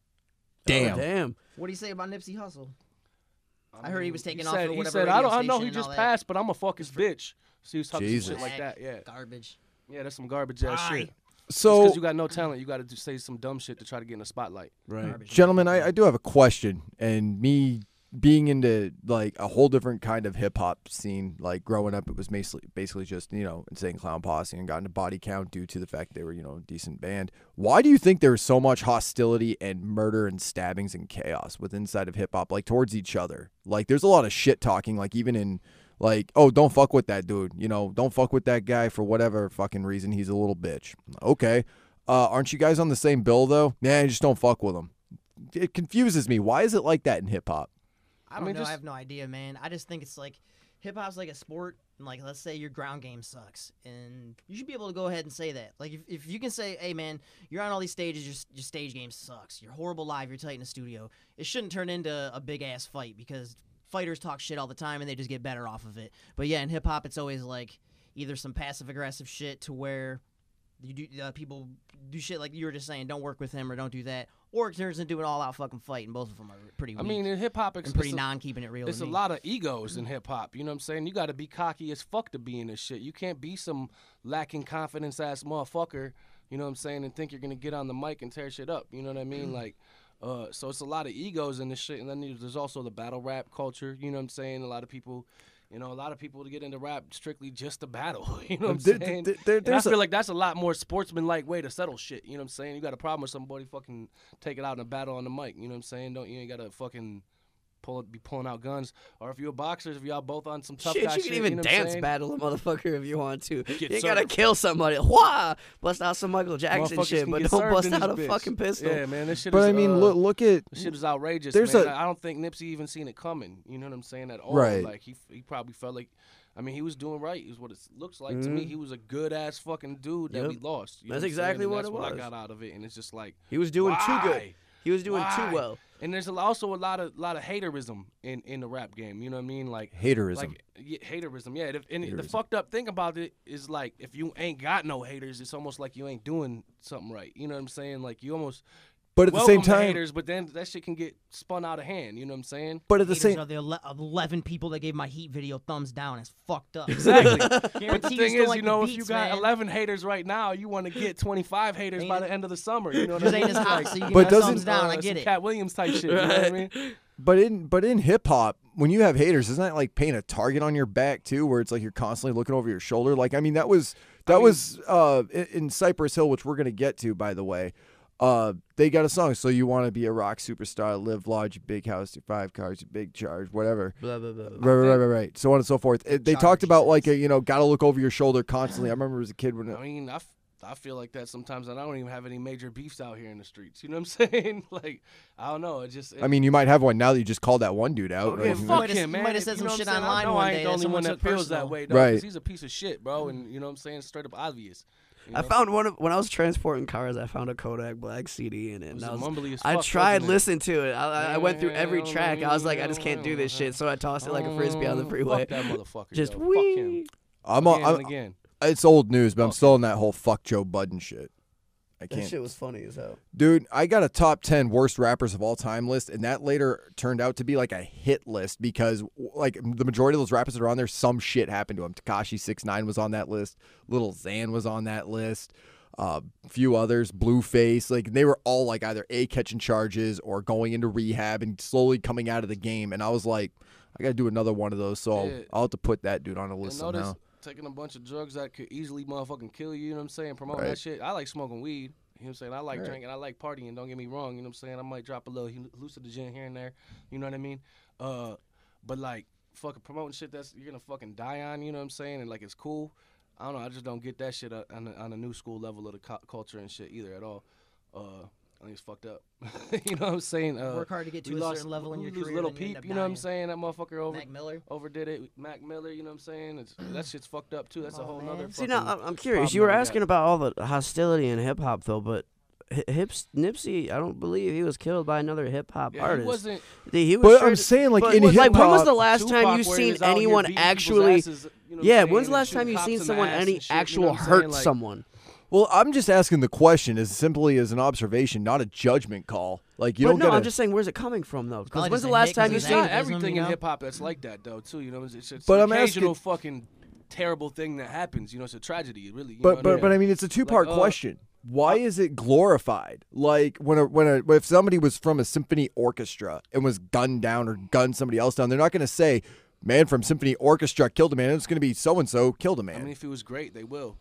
Damn. Oh, damn. What do you say about Nipsey Hussle? I heard he was taking off said, for he whatever said, radio I know station he and just all that. passed, but I'm a fuck his bitch. So he was talking some Jesus. shit like that. Yeah. Garbage. Yeah, that's some garbage ass Why? shit. So, Because you got no talent, you got to say some dumb shit to try to get in the spotlight. Right. Garbage. gentlemen, I do have a question. And me being into like a whole different kind of hip hop scene, like growing up, it was basically just, you know, Insane Clown Posse and got into Body Count due to the fact they were, you know, a decent band. Why do you think there was so much hostility and murder and stabbings and chaos with inside of hip hop, like towards each other? Like there's a lot of shit talking, like even in like, oh, don't fuck with that dude. You know, don't fuck with that guy for whatever fucking reason. He's a little bitch. Okay. Aren't you guys on the same bill though? Nah, just don't fuck with him. It confuses me. Why is it like that in hip hop? I don't know. just- I have no idea, man. I just think it's like hip hop's like a sport, and like let's say your ground game sucks, and you should be able to go ahead and say that. Like if you can say, hey man, you're on all these stages, your stage game sucks, you're horrible live, you're tight in the studio. It shouldn't turn into a big ass fight because fighters talk shit all the time and they just get better off of it. But yeah, in hip hop, it's always like either some passive aggressive shit to where you do people do shit like you were just saying, don't work with him or don't do that, or it turns into an all-out fucking fight, and both of them are pretty weak. I mean, in hip hop, and pretty non-keeping it real. It's a lot of egos in hip hop. You know what I'm saying? You got to be cocky as fuck to be in this shit. You can't be some lacking confidence ass motherfucker. You know what I'm saying? And think you're gonna get on the mic and tear shit up. You know what I mean? Like, so it's a lot of egos in this shit. And then there's also the battle rap culture. You know what I'm saying? A lot of people to get into rap strictly just to battle. You know what I'm saying? I feel like that's a lot more sportsman-like way to settle shit. You know what I'm saying? You got a problem with somebody, fucking take it out in a battle on the mic. You know what I'm saying? You ain't got to fucking be pulling out guns. Or if you're a boxer, if y'all both on some tough guy shit. You can even you know dance battle a motherfucker if you want to. You served. gotta kill somebody. Wah! Bust out some Michael Jackson shit, but don't bust out a bitch. Fucking pistol. Yeah, man, this shit But is, I mean, look at this shit is outrageous, man. I don't think Nipsey even seen it coming. You know what I'm saying? At all. Right. Like he probably felt like, I mean, he was doing right. Is what it looks like to me. He was a good ass fucking dude that we lost. You know That's what I'm exactly saying? what That's it what was. I got out of it, and it's just like He was doing too good. why? He was doing Why? too well. And there's also a lot of haterism in the rap game. You know what I mean? Like haterism. Like, haterism. Yeah. The fucked up thing about it is like if you ain't got no haters, it's almost like you ain't doing something right. You know what I'm saying? Like you almost. But at the same time, haters, but then that shit can get spun out of hand. You know what I'm saying? But at the same, are the 11 people that gave my Heat video thumbs down. It's fucked up. Exactly. But the thing is, like you know, beats, if you got 11 haters right now, you want to get 25 haters by the end of the summer. You know what I mean? Ain't as hot, so you but get thumbs down. I get it. Cat Williams type shit. You know what I mean? But in hip hop, when you have haters, isn't that like painting a target on your back too, where it's like you're constantly looking over your shoulder? Like, I mean, that was in Cypress Hill, which we're gonna get to, by the way. They got a song, so you want to be a rock superstar, live large, big house, 5 cars, big charge, whatever. Blah, blah, blah. Right. So on and so forth. They talked about like got to look over your shoulder constantly. I remember as a kid when. I mean, I feel like that sometimes, and I don't even have any major beefs out here in the streets. You know what I'm saying? Like, I don't know. I mean, you might have one now that you just called that one dude out. Okay, like, fuck him, man. You might have said some shit online online I know one I day ain't the only one that feels that way, though. Right. 'Cause he's a piece of shit, bro, and you know what I'm saying? Straight up obvious. You know? I found when I was transporting cars, I found a Kodak Black CD in it. It And was mumbly as I fuck, tried wasn't it? listening to it. I went through every track. I was like, I just can't do this shit. So I tossed it like a frisbee on the freeway. Fuck that motherfucker. Just yo. wee. Fuck him. I'm Again. It's old news, but I'm still in that whole fuck Joe Budden shit. I can't. That shit was funny as hell. Dude, I got a top 10 worst rappers of all time list, and that later turned out to be like a hit list because like the majority of those rappers that are on there, some shit happened to them. Tekashi 6ix9ine was on that list. Lil Xan was on that list. A few others, Blueface, like they were all like either catching charges or going into rehab and slowly coming out of the game. And I was like, I got to do another one of those, so I'll have to put that dude on a list somehow. Taking a bunch of drugs that could easily motherfucking kill you, you know what I'm saying? Promoting that shit. I like smoking weed. You know what I'm saying? I like drinking. I like partying. Don't get me wrong. You know what I'm saying? I might drop a little hallucinogen here and there. You know what I mean? But like fucking promoting shit that's you're gonna fucking die on. You know what I'm saying? And like it's cool. I don't know. I just don't get that shit on a new school level of the culture and shit either at all. I think it's fucked up. You know what I'm saying? Work hard to get to a certain level in your career. Little Peep, you know what I'm saying? That motherfucker Mac Miller. overdid it. Mac Miller, you know what I'm saying? That shit's fucked up too. That's a whole nother. See, now I'm curious. You were asking about all the hostility in hip hop, though, but Nipsey, I don't believe he was killed by another hip hop artist. He wasn't. He was but I'm saying, like in hip like, hop, when was the last Tupac, time you where he seen was out here anyone beating actually? people's asses, you know what I'm Yeah, saying, when's the and last time shooting you cops seen in the someone ass any and shit, you know actual what I'm saying? hurt Like, someone? well, I'm just asking the question as simply as an observation, not a judgment call. Like you don't no, gotta. I'm just saying, where's it coming from though? Because Probably when's just the a last hit time 'cause you it's It's seen? not activism, everything you in know? hip hop that's like that though, too. You know, it's But an I'm occasional asking- fucking terrible thing that happens. You know, it's a tragedy. It really. You But know, I mean, it's a two-part question. Why is it glorified? Like if somebody was from a symphony orchestra and was gunned down or gunned somebody else down, they're not going to say, "Man from symphony orchestra killed a man." It's going to be so and so killed a man. I mean, if it was great, they will.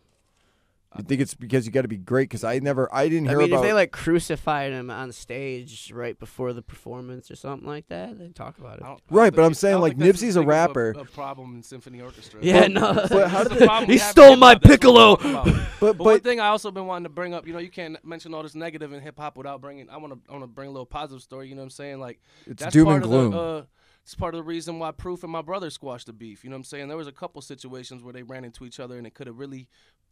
I think it's because you got to be great. Because I didn't hear I mean, about. if they like crucified him on stage right before the performance or something like that, they talk about it. Right, but I'm saying, like, Nipsey's a rapper. A problem in symphony orchestra. Yeah, no. But how did That's the problem He we have in stole hip-hop, my that's what piccolo. we talk about. But One thing I also been wanting to bring up, you know, you can't mention all this negative in hip hop without bringing. I want to bring a little positive story. You know what I'm saying? Like it's that's doom part and of gloom. it's part of the reason why Proof and my brother squashed the beef. You know what I'm saying? There was a couple situations where they ran into each other and it could have really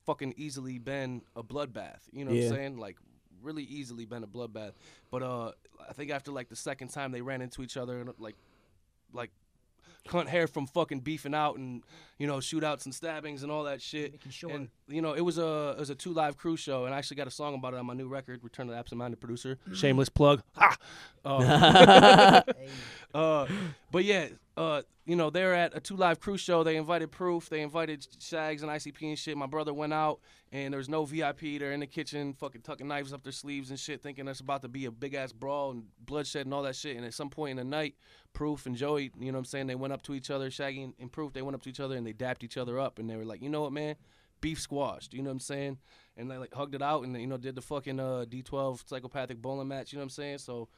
fucking easily been a bloodbath. You know what I'm saying? Like, really easily been a bloodbath. But I think after like the second time they ran into each other, and like cunt hair from fucking beefing out and, you know, shootouts and stabbings and all that shit. Making sure. And, you know, it was a 2 Live Crew show, and I actually got a song about it on my new record, Return to the Absent Minded Producer. Shameless plug. Ha! But yeah, you know, they're at a 2 Live Crew show. They invited Proof. They invited Shags and ICP and shit. My brother went out, and there was no VIP. They're in the kitchen fucking tucking knives up their sleeves and shit, thinking there's about to be a big-ass brawl and bloodshed and all that shit. And at some point in the night, Proof and Joey, you know what I'm saying, they went up to each other, Shaggy and Proof, they went up to each other, and they dapped each other up. And they were like, you know what, man? Beef squashed, you know what I'm saying? And they, like, hugged it out and, you know, did the fucking D12 psychopathic bowling match, you know what I'm saying? So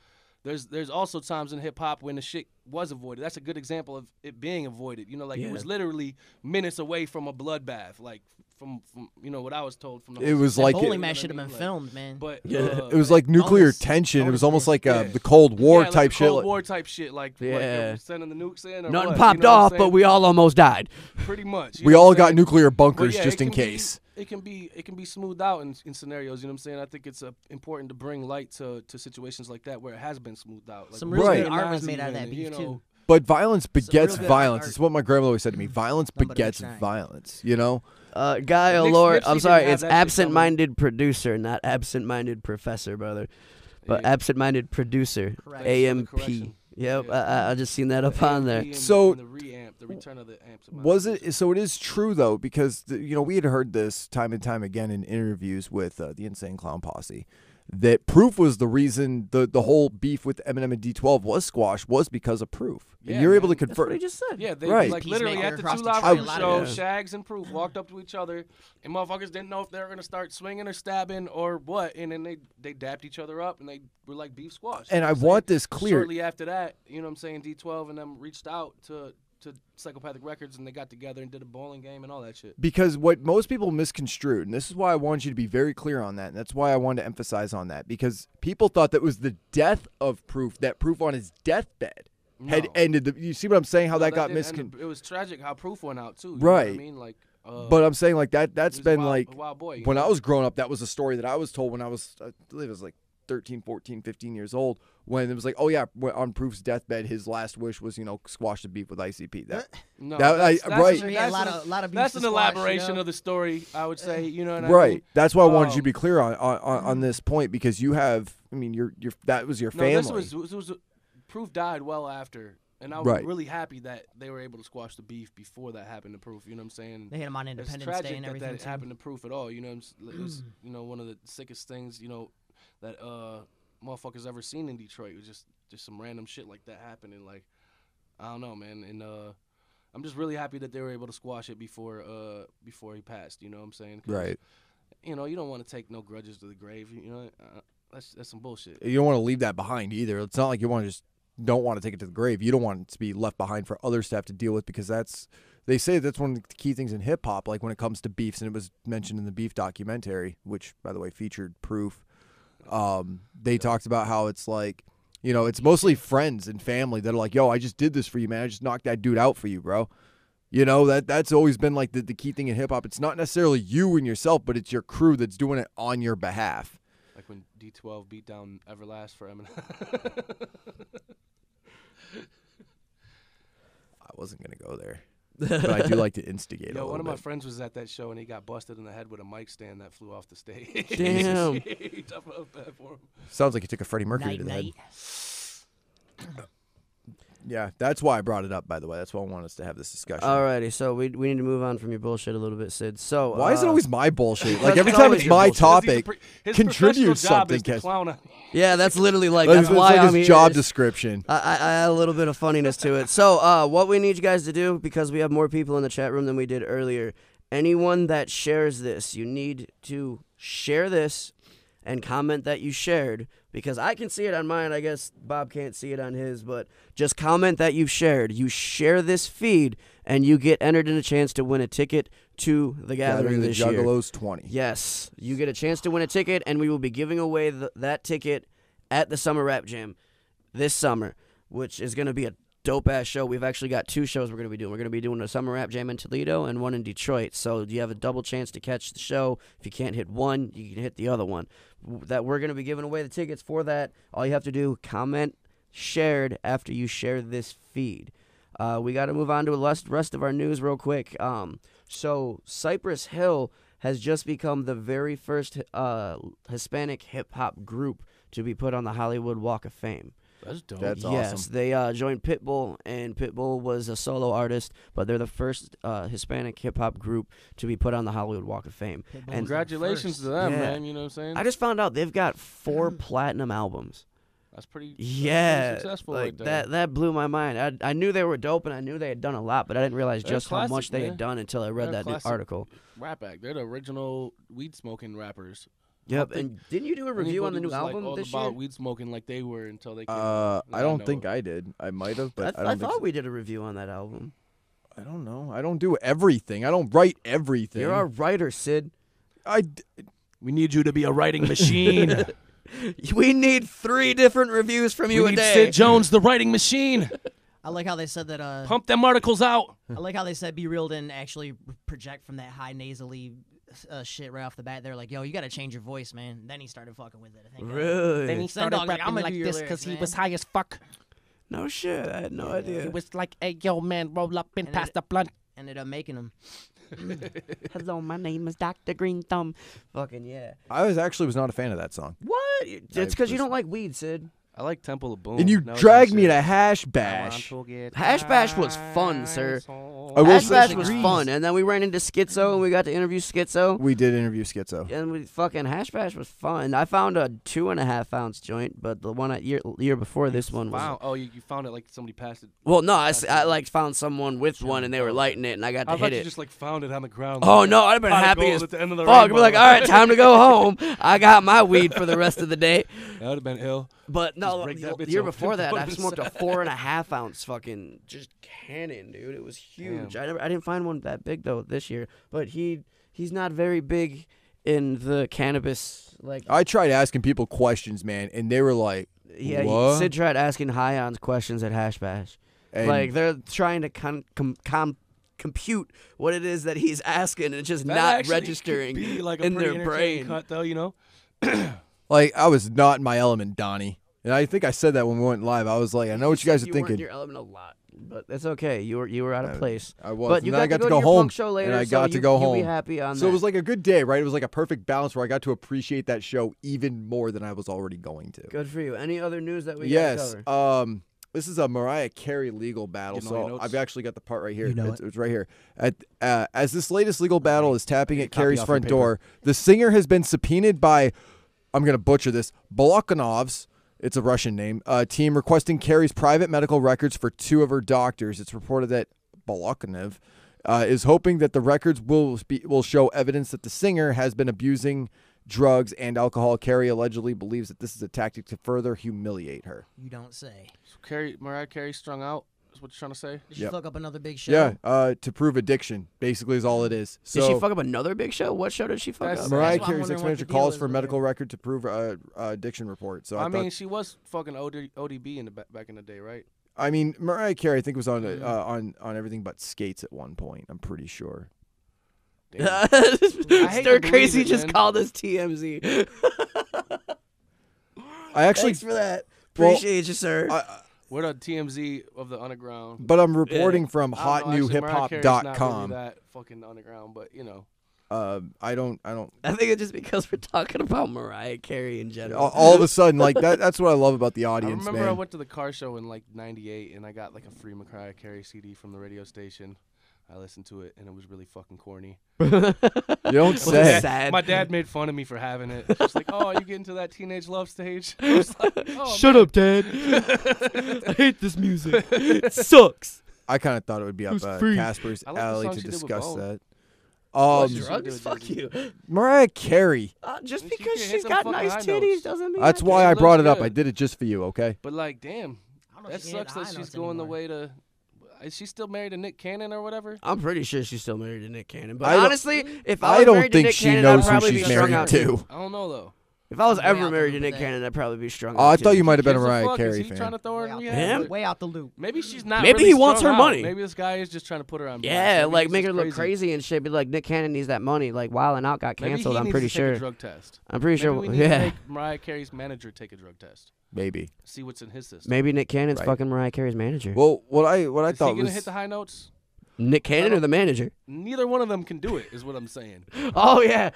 there's also times in hip-hop when the shit was avoided. That's a good example of it being avoided. You know, like, it was literally minutes away from a bloodbath, like, from you know, what I was told from the It was That like bowling it, match should have been filmed, man. But it was like nuclear bonus- tension. It was almost like yeah. the Cold War like type a shit. Cold like- War type shit, like Yeah. sending the nukes in. Or Nothing what, popped you know what I'm off, but saying? we all almost died. Pretty much. you we know what all I'm got saying? nuclear But bunkers yeah, just it in can be- case. It can be smoothed out in scenarios. You know what I'm saying? I think it's important to bring light to situations like that where it has been smoothed out. Like, Some real good art was Nazi made out of men, that beef, you know, too. But violence begets real good violence. art. It's what my grandma always said to me. Violence None but a begets bitch violence. You know. Guy Nipsey Lord, I'm didn't sorry, have it's that shit absent-minded producer, not absent-minded professor, brother. But Yeah. absent-minded producer, Correct. AMP. Correction. Yep, Yeah. I just seen that up on there. And So- the reamp, the return of the amps. Was it? So it is true though, because you know we had heard this time and time again in interviews with the Insane Clown Posse, that Proof was the reason the whole beef with Eminem and D12 was squashed was because of Proof. Yeah, and you're able to man. That's what confirm. he just said. Yeah, they Right. like literally Peacemaker at the across 2 the Live trail, Crew a lot show, of- Shags and Proof walked up to each other, and motherfuckers didn't know if they were gonna start swinging or stabbing or what, and then they dapped each other up and they were like beef squash. And You know I what I'm want saying? this clear. Shortly after that, you know what I'm saying, D12 and them reached out to Psychopathic Records and they got together and did a bowling game and all that shit. Because what most people misconstrued, and this is why I wanted you to be very clear on that, and that's why I wanted to emphasize on that, because people thought that was the death of Proof, that Proof on his deathbed had No. ended. You see what I'm saying? How No, that got didn't misconstrued. end. It was tragic how Proof went out too. You Right. Know what I mean, like. But I'm saying like that's he was been a like wild boy. You when know? I was growing up, that was a story that I was told when I was, I believe it was like 13, 14, 15 years old, when it was like, oh yeah, on Proof's deathbed, his last wish was, you know, squash the beef with ICP. That No, That- that's, I- that's right. an- Yeah, a that's lot of beef that's to an squash, you elaboration know? of the story, I would say. You know what I right. mean? That's why I wanted you to be Um, clear on this point, because you have, I mean, your that was your No, family. this was Proof died well after, and I was Right. really happy that they were able to squash the beef before that happened to Proof. You know what I'm saying? They hit him on It's Independence tragic Day and that everything. that too. happened to Proof at all. You know, it was you know one of the sickest things you know that motherfuckers ever seen in Detroit. It was just some random shit like that happening. Like I don't know, man. And I'm just really happy that they were able to squash it before he passed. You know what I'm saying? 'Cause, Right. You know, you don't want to take no grudges to the grave. You know, that's some bullshit. You don't want to leave that behind either. It's not like you want to just don't want to take it to the grave. You don't want it to be left behind for others to have to deal with, because they say that's one of the key things in hip hop, like when it comes to beefs, and it was mentioned in the Beef documentary, which by the way featured Proof. They talked about how it's like, you know, it's mostly friends and family that are like, yo, I just did this for you, man. I just knocked that dude out for you, bro. You know, that's always been like the key thing in hip hop. It's not necessarily you and yourself, but it's your crew that's doing it on your behalf. Like when D12 beat down Everlast for Eminem. I wasn't gonna go there, but I do like to instigate a Yo, little one of my bit. friends was at that show and he got busted in the head with a mic stand that flew off the stage. Damn. He tough up bad for him. Sounds like you took a Freddie Mercury Night, to the head. night. Yeah, that's why I brought it up, by the way. That's why I want us to have this discussion. Alrighty, so we need to move on from your bullshit a little bit, Sid. So Why is it always my bullshit? Like because every it's time always it's your my bullshit. topic, His contribute professional job something, is to Kes. clown on- yeah, that's literally like Like, that's it's why like I'm his here. job description. I add a little bit of funniness to it. So, what we need you guys to do, because we have more people in the chat room than we did earlier, anyone that shares this, you need to share this and comment that you shared, because I can see it on mine. I guess Bob can't see it on his, but just comment that you've shared. You share this feed, and you get entered in a chance to win a ticket to the Gathering the this year. Juggalos 20. Yes, you get a chance to win a ticket, and we will be giving away that ticket at the Summer Rap Jam this summer, which is going to be a dope-ass show. We've actually got 2 shows we're going to be doing. We're going to be doing a Summer Rap Jam in Toledo and one in Detroit. So you have a double chance to catch the show. If you can't hit one, you can hit the other one. That we're going to be giving away the tickets for that. All you have to do, comment, shared after you share this feed. We got to move on to the rest of our news real quick. So Cypress Hill has just become the very first Hispanic hip-hop group to be put on the Hollywood Walk of Fame. That's dope. That's Yes, awesome. they joined Pitbull, and Pitbull was a solo artist, but they're the first Hispanic hip-hop group to be put on the Hollywood Walk of Fame. Pitbull And was the Congratulations first. to them, Yeah. man. You know what I'm saying? I just found out they've got 4 platinum albums. That's pretty. Yeah, successful like right there. that blew my mind. I knew they were dope, and I knew they had done a lot, but I didn't realize They're just how classic, much they man. had done until I read They're that classic. article. Rap Act. They're the original weed smoking rappers. Yep, think and didn't you do a review on the Anybody new was, album all this about year? weed smoking like they were until they came. I don't know think it. I did. I might have, but I I don't think thought so. we did a review on that album. I don't know. I don't do everything. I don't write everything. You're a writer, Sid. We need you to be a writing machine. We need 3 different reviews from you we a need day. Sid Jones, the writing machine. I like how they said that. Pump them articles out. I like how they said Be Real didn't actually project from that high nasally shit right off the bat. They're like, "Yo, you got to change your voice, man." Then he started fucking with it. I think. Really? Then he Send started Dog's like, rapping "I'ma like do your this lyrics, because he man." was high as fuck. No shit. I had no idea. He was like, "Hey, yo, man, roll up and And pass it- the blunt." Ended up making him. Hello, my name is Dr. Green Thumb. Fucking yeah. I was not a fan of that song. What? It's because you don't like weed, Sid. I like Temple of Boom. And you That was dragged my me shit. to Hash I Bash. want to get Hash Bash was fun, sir. high, I will Hash say- Bash was Agrees. fun, and then we ran into Schizo, and we got to interview Schizo. We did interview Schizo. And we fucking Hash Bash was fun. I found a 2.5 ounce joint, but the one year before this one was. Wow. Oh, you found it like somebody passed it. Well, no, I like found someone with one, and they were lighting it, and I got I to thought hit you it. just like found it on the ground. Oh like no, a I'd have been pot of happy gold as at the end of the fuck. I'd be rainbow. like, all right, time to go home. I got my weed for the rest of the day. That would have been ill. But no, Just break that the bitch year open, before that, put I it smoked a inside. 4.5 ounce fucking just cannon, dude. It was huge. I didn't find one that big though this year. But he's not very big in the cannabis. Like I tried asking people questions, man, and they were like, yeah, what? Sid tried asking High-Ons questions at Hash Bash. And Like they're trying to compute what it is that he's asking, and it's just That not actually registering could be like a in pretty their entertaining brain. cut, though, you know. like I was not in my element, Donnie. And I think I said that when we went live. I was like, I know what you guys are You weren't in thinking. your element a lot, but it's okay. You were out of place. I was. But And you then I got got to go your home, punk show later, and I so got to you- go you'll be home. happy on So that. it was like a good day, right? It was like a perfect balance where I got to appreciate that show even more than I was already going to. Good for you. Any other news that we Yes. got to cover? This is a Mariah Carey legal battle. You know your So notes? I've actually got the part right here. You know It's right here. As this latest legal battle is tapping at Copy Carey's off your front paper. door, the singer has been subpoenaed by, I'm going to butcher this, Balakanov's, it's a Russian name, team requesting Carey's private medical records for 2 of her doctors. It's reported that Balakanov is hoping that the records will show evidence that the singer has been abusing drugs and alcohol. Carey allegedly believes that this is a tactic to further humiliate her. You don't say. So Mariah Carey strung out. Is what you're trying to say? Did she Yep. fuck up another big show? Yeah, to prove addiction, basically is all it is. So Did she fuck up another big show? What show did she fuck That's- up? Mariah That's why I'm Carey's wondering ex what manager the deal calls is for with medical her. record to prove addiction report. So I I mean, thought, she was fucking ODB in the back in the day, right? Mariah Carey, I think was on on everything but skates at one point. I'm pretty sure. Damn. hate to Stir believe Crazy it, just man. called us TMZ. I actually, Thanks for that. Well, Appreciate you, sir. We're the TMZ of the underground. but I'm reporting from I don't know, actually, Mariah Carey's not really hotnewhiphop.com. that fucking underground, but you know. I don't. I think it's just because we're talking about Mariah Carey in general. All of a sudden, like that's what I love about the I audience, remember I man. went to the car show in like '98, and I got like a free Mariah Carey CD from the radio station. I listened to it, and it was really fucking corny. You don't Was say. it sad? My dad made fun of me for having it. Just like, oh, you get into that teenage love stage. I was like, oh, Shut up, Dad. I hate this music. It sucks. I kind of thought it would be up was free. Casper's I like the alley song to she did with discuss Bone. that. What's Drugs? Fuck you. Mariah Carey. Just She because can hit she's some got fucking nice high titties notes. doesn't mean That's I why She I brought it looks up. good. I did it just for you, okay? But like, damn, I don't know that if she can hit sucks the that high she's notes going the anymore. way to. Is she still married to Nick Cannon or whatever? I'm pretty sure she's still married to Nick Cannon. But I don't- honestly, if I I was don't married to think Nick she Cannon, knows I'd who probably she's be strung married out to. too. I don't know though. If I was I'm way ever out the married to loop Nick with that. Cannon, I'd probably be strung Oh, out I too. thought you might have been a Gives Mariah fuck? Is Carey he trying fan. to throw her in Way rehab? Him? way out the loop. Maybe she's not. Maybe really he wants strung her out. money. Maybe this guy is just trying to put her on. blast. Yeah, Maybe like he's make just her look crazy and shit. Be like, Nick Cannon needs that money. Like, Wildin' Out got Maybe canceled. he I'm needs pretty to sure. Take a drug test. I'm pretty Maybe sure. we need to Yeah. make Mariah Carey's manager take a drug test. Maybe. See what's in his system. Maybe Nick Cannon's Right. fucking Mariah Carey's manager. Well, what I Is he thought gonna was hit the high notes? Nick Cannon or the manager? Neither one of them can do it. Is what I'm saying. Oh yeah.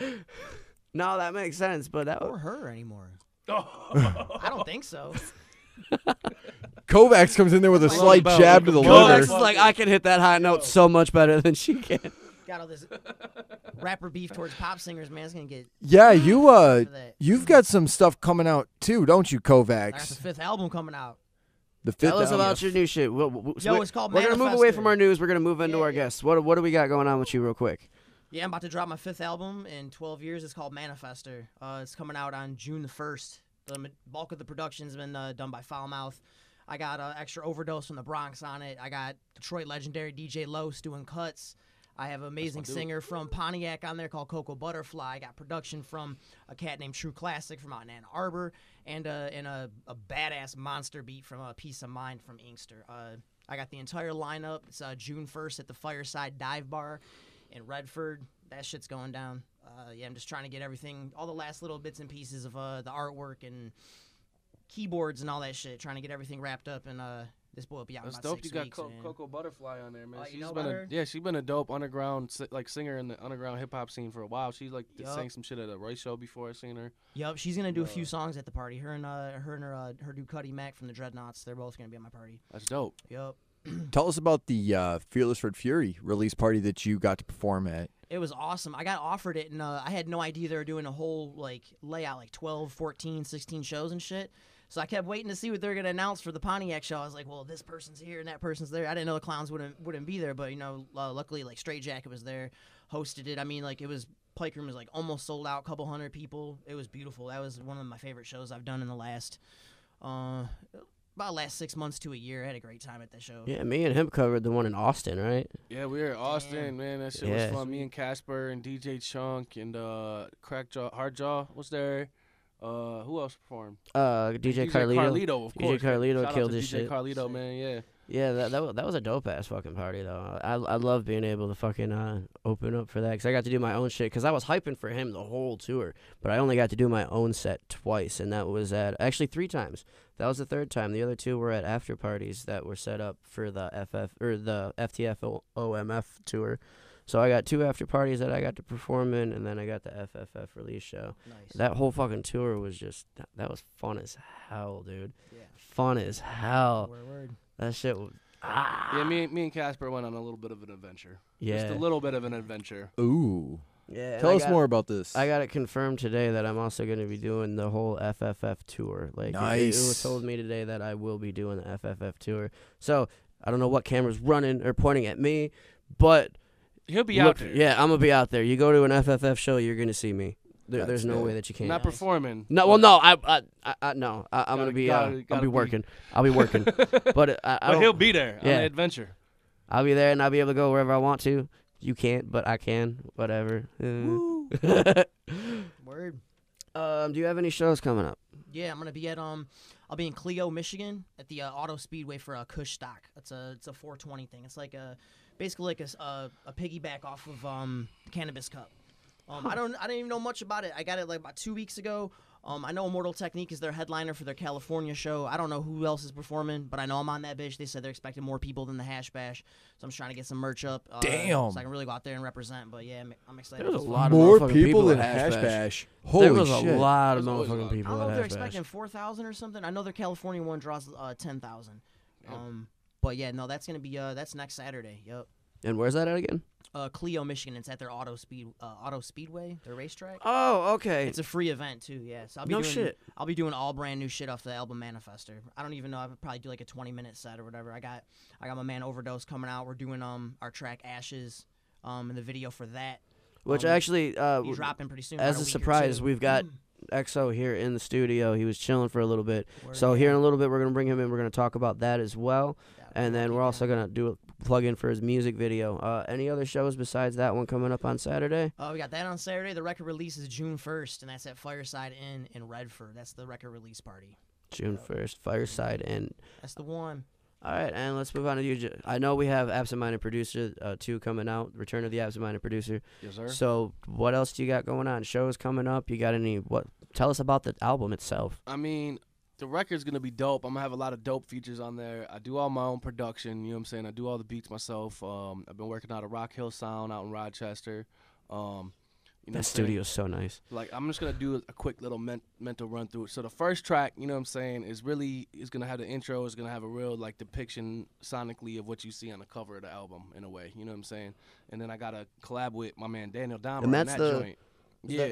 No, that makes sense. But that Or her anymore. I don't think so. Kovax comes in there with a Like slight about- jab to the Kovax liver. is like, I can hit that high note so much better than she can. Got all this rapper beef towards pop singers, man. It's gonna get Yeah, that. you've got some stuff coming out too, don't you, I got the Kovax? 5th album coming out. The fifth. Tell us album. about your new shit. Yo, it's called We're gonna move away Manifester. from our news. We're gonna move into Yeah, our yeah. guests. What do we got going on with you, real quick? Yeah, I'm about to drop my 5th album in 12 years. It's called Manifester. It's coming out on June the 1st. The bulk of the production's been done by Foulmouth. I got extra Overdose from the Bronx on it. I got Detroit legendary DJ Los doing cuts. I have an amazing singer from Pontiac on there called Cocoa Butterfly. I got production from a cat named True Classic from out in Ann Arbor, and a badass monster beat from Peace of Mind from Inkster. I got the entire lineup. It's June 1st at the Fireside Dive Bar in Redford. That shit's going down. Yeah, I'm just trying to get everything, all the last little bits and pieces of the artwork and keyboards and all that shit, trying to get everything wrapped up, and this boy will be out in That's about dope. 6 You got weeks, man. Cocoa Butterfly on there, man. Oh, you She's know been about her? she's been a dope underground singer in the underground hip hop scene for a while. She like Yup. sang some shit at a Royce show before I seen her. Yup, she's gonna do a few songs at the party. Her and her dude Cuddy Mac from the Dreadnoughts. They're both gonna be at my party. That's dope. Yup. Tell us about the Fearless Red Fury release party that you got to perform at. It was awesome. I got offered it, and I had no idea they were doing a whole layout, 12, 14, 16 shows and shit. So I kept waiting to see what they were gonna announce for the Pontiac show. I was like, well, this person's here and that person's there. I didn't know the clowns wouldn't be there, but luckily Straight Jacket was there, hosted it. I mean, it was Pike Room was almost sold out, couple hundred people. It was beautiful. That was one of my favorite shows I've done in the last last 6 months to a year. I had a great time at that show. Yeah, me and him covered the one in Austin, right? Yeah, we were at Austin, Damn. man. That shit Yeah. was fun. Me and Casper and DJ Chunk and Crackjaw, Hardjaw was there. Who else performed? DJ Carlito. of course. Carlito Shout out killed to his DJ shit. Carlito, man. Yeah. Yeah, that was a dope ass fucking party though. I love being able to fucking open up for that because I got to do my own shit because I was hyping for him the whole tour, but I only got to do my own set twice, and that was actually 3 times. That was the 3rd time. The other 2 were at after parties that were set up for the FTF OMF tour. So I got 2 after parties that I got to perform in, and then I got the FFF release show. Nice. That whole fucking tour was just that was fun as hell, dude. Yeah. Fun as hell. Word. That shit was. Yeah, me and Casper went on a little bit of an adventure. Yeah. Just a little bit of an adventure. Ooh. Yeah. and Tell I us got- more about this. I got it confirmed today that I'm also going to be doing the whole FFF tour. It Nice. was told me today that I will be doing the FFF tour. So I don't know what camera's running or pointing at me, but He'll be out there. Yeah, I'm gonna be out there. You go to an FFF show, you're gonna see me. That's There's no dope. way that you can't. Not performing. No, well, no, no. I'm Gotta- gonna be. gotta- I'll gotta be be. working. I'll be working. But I But don't, he'll be there on Yeah. the adventure. I'll be there and I'll be able to go wherever I want to. You can't, but I can. Whatever. Word. Do you have any shows coming up? Yeah, I'm gonna be at I'll be in Clio, Michigan, at the Auto Speedway for Kush Stock. It's a 420 thing. It's basically like a piggyback off of Cannabis Cup. I didn't even know much about it. I got it about 2 weeks ago. I know Immortal Technique is their headliner for their California show. I don't know who else is performing, but I know I'm on that bitch. They said they're expecting more people than the Hash Bash, so I'm just trying to get some merch up. Damn. So I can really go out there and represent. But yeah, I'm excited. There was a It's lot fun. of More motherfucking people than at Hash Bash. Bash. Holy There was shit. a lot of There's always a motherfucking lot. I people don't know at if they're Hash Bash. expecting 4,000 or something. I know their California one draws 10,000. But yeah, no, that's gonna be that's next Saturday. Yep. And where's that at again? Clio, Michigan. It's at their Auto Speedway, their racetrack. Oh, okay. It's a free event too. Yeah, so No shit. I'll be doing all brand new shit off the album Manifester. I don't even know. I would probably do like a 20-minute set or whatever. I got my man Overdose coming out. We're doing our track Ashes, and the video for that. Which actually, He's dropping pretty soon. as about a week or surprise, two. we've got EXO here in the studio. He was chilling for a little bit. Word, So yeah. here in a little bit, we're going to bring him in. We're going to talk about that as well. Yeah, And then we're also going to do a plug-in for his music video. Any other shows besides that one coming up on Saturday? Oh, we got that on Saturday. The record release is June 1st, and that's at Fireside Inn in Redford. That's the record release party. June 1st, Fireside. And That's the one. all right, and let's move on to you. I know we have Absent Minded Producer 2 coming out, Return of the Absent Minded Producer. Yes, sir. So what else do you got going on? Shows coming up? You got any? What? Tell us about the album itself. I mean, the record's going to be dope. I'm going to have a lot of dope features on there. I do all my own production, you know what I'm saying? I do all the beats myself. I've been working out of Rock Hill Sound out in Rochester. You know That studio's so nice. Like, I'm just going to do a quick little mental run through it. So the first track, you know what I'm saying, is going to have the intro. It's going to have a real, like, depiction sonically of what you see on the cover of the album, in a way. You know what I'm saying? And then I got to collab with my man Daniel Dahmer And that's on that the- joint. Yeah,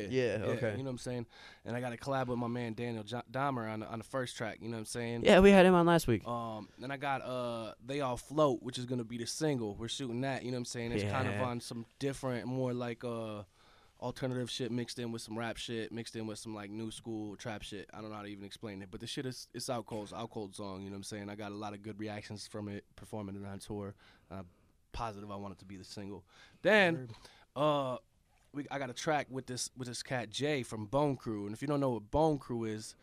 okay. You know what I'm saying? And I got to collab with my man Daniel Dahmer on the first track, you know what I'm saying? Yeah, we had him on last week. Then I got They All Float, which is going to be the single. We're shooting that, you know what I'm saying? It's kind of Yeah. on some different, more like alternative shit mixed in with some rap shit, mixed in with some like new school trap shit. I don't know how to even explain it, but the shit is, it's out cold song, you know what I'm saying? I got a lot of good reactions from it, performing it on tour. Positive I want it to be the single. Then I got a track with this cat Jay from Bone Crew, and if you don't know what Bone Crew is,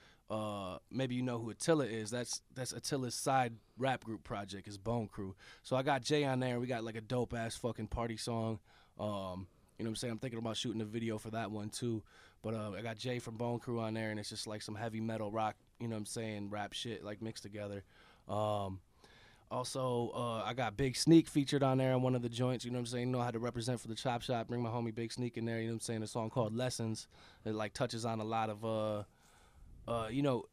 maybe you know who Attila is. That's Attila's side rap group project is Bone Crew. So I got Jay on there, and we got like a dope ass fucking party song. You know what I'm saying? I'm thinking about shooting a video for that one too. But I got Jay from Bone Crew on there, and it's just like some heavy metal rock, you know what I'm saying, rap shit like mixed together. Also, I got Big Sneak featured on there on one of the joints, you know what I'm saying? You know how to represent for the Chop Shop, bring my homie Big Sneak in there, you know what I'm saying? A song called Lessons. It like touches on a lot of you know,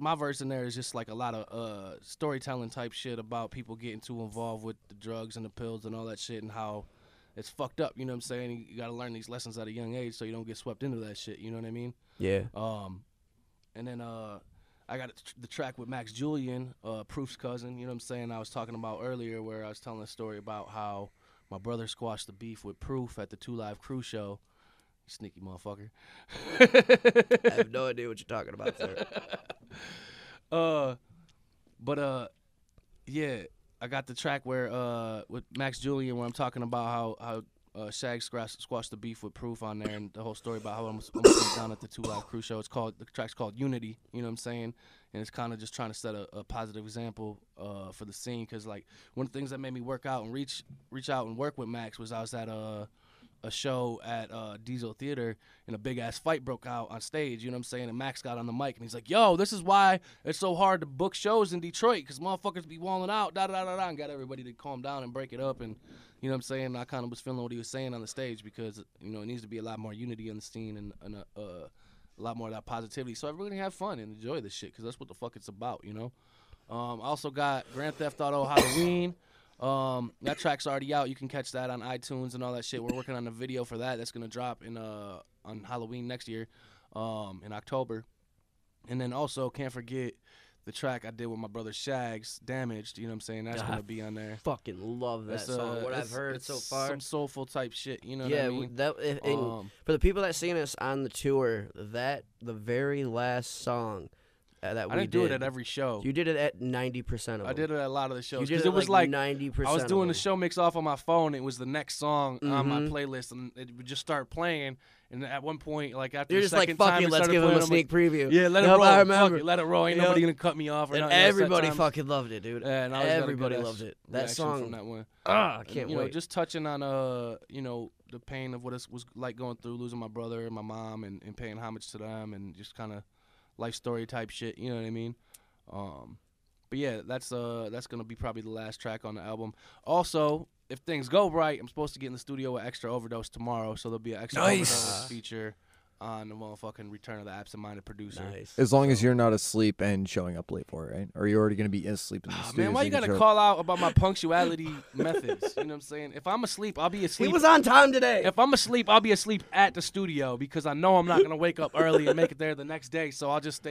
my verse in there is just like a lot of storytelling type shit about people getting too involved with the drugs and the pills and all that shit, and how it's fucked up, you know what I'm saying? You got to learn these lessons at a young age so you don't get swept into that shit, you know what I mean? Yeah. And then I got the track with Max Julian, Proof's cousin, you know what I'm saying? I was talking about earlier, where I was telling a story about how my brother squashed the beef with Proof at the 2 Live Crew show. Sneaky motherfucker. I have no idea what you're talking about, sir. Yeah, I got the track where with Max Julian, where I'm talking about how Shag squashed the beef with Proof on there, and the whole story about how I'm down at the 2 Live Crew show. The track's called Unity, you know what I'm saying? And it's kind of just trying to set a positive example for the scene, because like one of the things that made me work out and reach out and work with Max was I was at a show at Diesel Theater, and a big ass fight broke out on stage, you know what I'm saying? And Max got on the mic and he's like, yo, this is why it's so hard to book shows in Detroit, because motherfuckers be walling out, and got everybody to calm down and break it up. And you know what I'm saying? I kind of was feeling what he was saying on the stage, because you know it needs to be a lot more unity in the scene, and a lot more of that positivity, so everybody can have fun and enjoy this shit, because that's what the fuck it's about, you know? I also got Grand Theft Auto Halloween. That track's already out. You can catch that on iTunes and all that shit. We're working on a video for that. That's gonna drop on Halloween next year, in October. And then also can't forget the track I did with my brother Shags, Damaged. You know what I'm saying? That's gonna be on there. Fucking love that song. What I've heard so far. Some soulful type shit. You know Yeah, what I mean? for the people that seen us on the tour, the very last song that we I didn't do it at every show. You did it at 90% of them. I did it at a lot of the shows. You did Because it it was like like 90%. I was doing of the them. show mix off on my phone. It was the next song on my Mhm. playlist, and it would just start playing. And at one point, like after You're the just like, second fuck time it, it let's started give him playing, a I'm sneak preview. Yeah, let it Yep, roll. I Fuck remember. it, let it roll. Ain't Yep. nobody gonna cut me off. Or And nothing. That's that everybody time. fucking loved it, dude. Yeah, and I always got a Everybody good loved ass it. That reaction song. from that one. I And, can't you wait. know, just touching on you know, the pain of what it was like going through losing my brother and my mom, and paying homage to them, and just kind of life story type shit. You know what I mean? But yeah, that's gonna be probably the last track on the album. Also, if things go right, I'm supposed to get in the studio with Extra Overdose tomorrow, so there'll be an Extra Overdose feature on the motherfucking Return of the Absent Minded Producer. Nice. As long as you're not asleep and showing up late for it, right? Or you're already going to be asleep in the studio. Man, why so you can gotta show up. call out about my punctuality methods? You know what I'm saying? If I'm asleep, I'll be asleep. He was on time today. If I'm asleep, I'll be asleep at the studio, because I know I'm not gonna wake up early and make it there the next day. So I'll just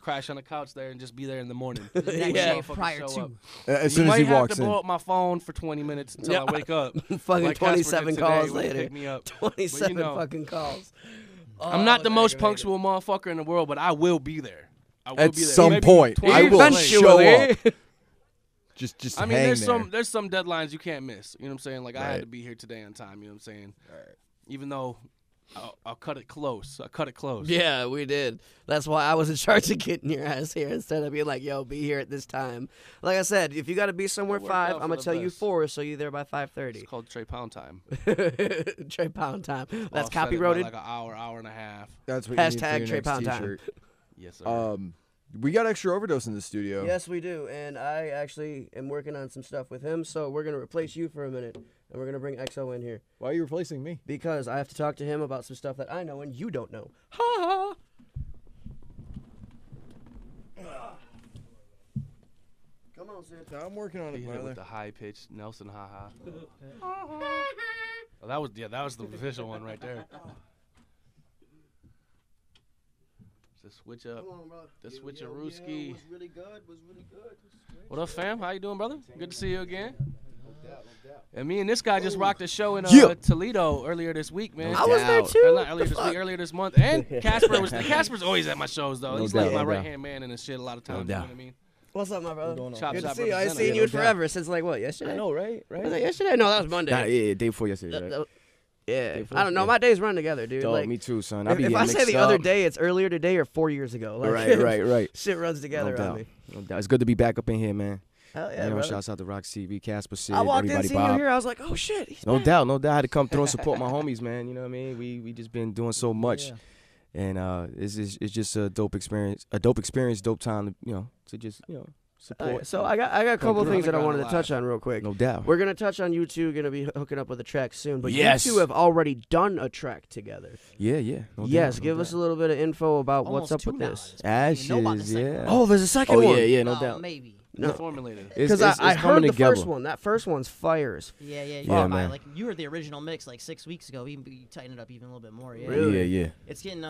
crash on the couch there and just be there in the morning. The next Yeah. day Motherfucker prior show to. up. As You soon as he might have walks to in. blow up my phone for 20 minutes until I wake up. Fucking like Casper did 27 today calls when he later. picked me up. 27 know. fucking calls. I'm not the most punctual motherfucker in the world, but I will be there. I will At be there. some Maybe point, 20 I will minutes late. show up. Just I mean, hang there's there. some deadlines you can't miss. You know what I'm saying? Like I Right. had to be here today on time. You know what I'm saying? Even though I'll cut it close. I cut it close. Yeah, we did. That's why I was in charge of getting your ass here instead of being like, yo, be here at this time. Like I said, if you got to be somewhere It worked 5, out I'm for going the to tell you best. 4, so you're there by 5:30. It's called Trey Pound time. Trey Pound time. That's Offset it by copyrighted. like an hour and a half. That's what you need for Hashtag your Trey next Pound time. t-shirt. Yes, sir. We got extra overdose in the studio. Yes, we do. And I actually am working on some stuff with him, so we're going to replace you for a minute, and we're going to bring EXO in here. Why are you replacing me? Because I have to talk to him about some stuff that I know and you don't know. Ha ha! Come on, Santa. I'm working on He it, hit it with brother. the high pitched Nelson haha. Oh, that was the official one right there. The switch up. The switcherooski. Was really good. What up, fam? How you doing, brother? Good to see you again. And me and this guy just rocked a show in Yeah. Toledo earlier this week, man. I was there doubt. too. Not earlier this week, earlier this month. And Casper's always at my shows though. No He's doubt, like my no right doubt. hand man and shit a lot of times. You know doubt. what I mean? What's up, my brother? Chop Good to shop see you. I ain't representative. seen you no in doubt. forever since like what? Yesterday? right? Was it yesterday? No, that was Monday. Yeah, day before yesterday. Right? Yeah. before? I don't know. Yeah. My days run together, dude. Dog, Like, me too, son. if I say the other day, it's earlier today or 4 years ago. Like, right. Shit runs together No on doubt. me. No doubt. It's good to be back up in here, man. Hell yeah, You know, brother. shouts out to RoX-TV, Casper, Sid, I walked in, everybody, seen you Bob. here. I was like, oh shit. He's No back. doubt. I had to come through and support my homies, man. You know what I mean? We just been doing so much, Yeah. and it's just a dope experience, dope time, to just support. So I got a couple of through. things that I wanted to Live. touch on real quick. No doubt. We're gonna touch on you two. Gonna be hooking up with a track soon, but Yes. you two have already done a track together. Yeah. No Yes, doubt, give no us a doubt. little bit of info about Almost what's up 2 with now this. at point. You know about the Ashes, second yeah. one. Oh, there's a second Oh one. yeah, no Oh, doubt. maybe. No. Formulated. Because It's I coming heard the together. first one. That first one's fires. Yeah. Yeah, man. Like you heard the original mix like 6 weeks ago. We tightened it up even a little bit more. Yeah. Really? Yeah. It's getting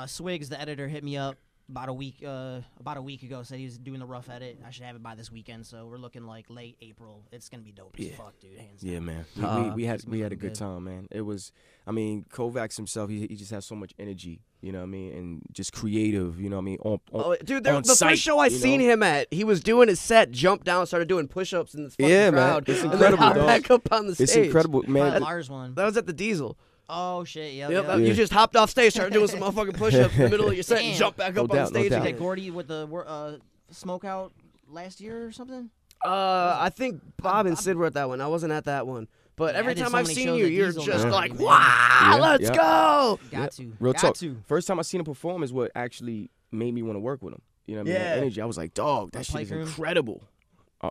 Swigs, the editor, hit me up about a week ago. Said he was doing the rough edit. I should have it by this weekend. So we're looking like late April. It's gonna be dope as fuck, dude. Hands Yeah, down. man. We It's had a looking good good. time, man. It was, Kovax himself. He just has so much energy. You know what I mean, and just creative. You know what I mean. Oh, dude, on the site, first show I you seen know? him at, he was doing his set, jumped down, started doing push-ups in the fucking Yeah, man. crowd. It's and incredible, then hopped dog. back up on the stage. It's incredible, man. That Lars one. That was at the Diesel. Oh shit. Yep. Yep, yep. you just hopped off stage, started doing some motherfucking push-ups in the middle of your set, and Damn. jumped back No up on doubt, no stage doubt. That again. Gordy with the smoke out last year or something. I think Bob and Sid were at that one. I wasn't at that one. But Yeah, every I did time so I've many seen shows you, at you're Diesel just now, like, man. wow, Yeah, let's yeah. go. Got to. Real Got talk. to. First time I seen him perform is what actually made me want to work with him. You know what I mean? Yeah. That energy. I was like, dog, that shit Pike is room? incredible.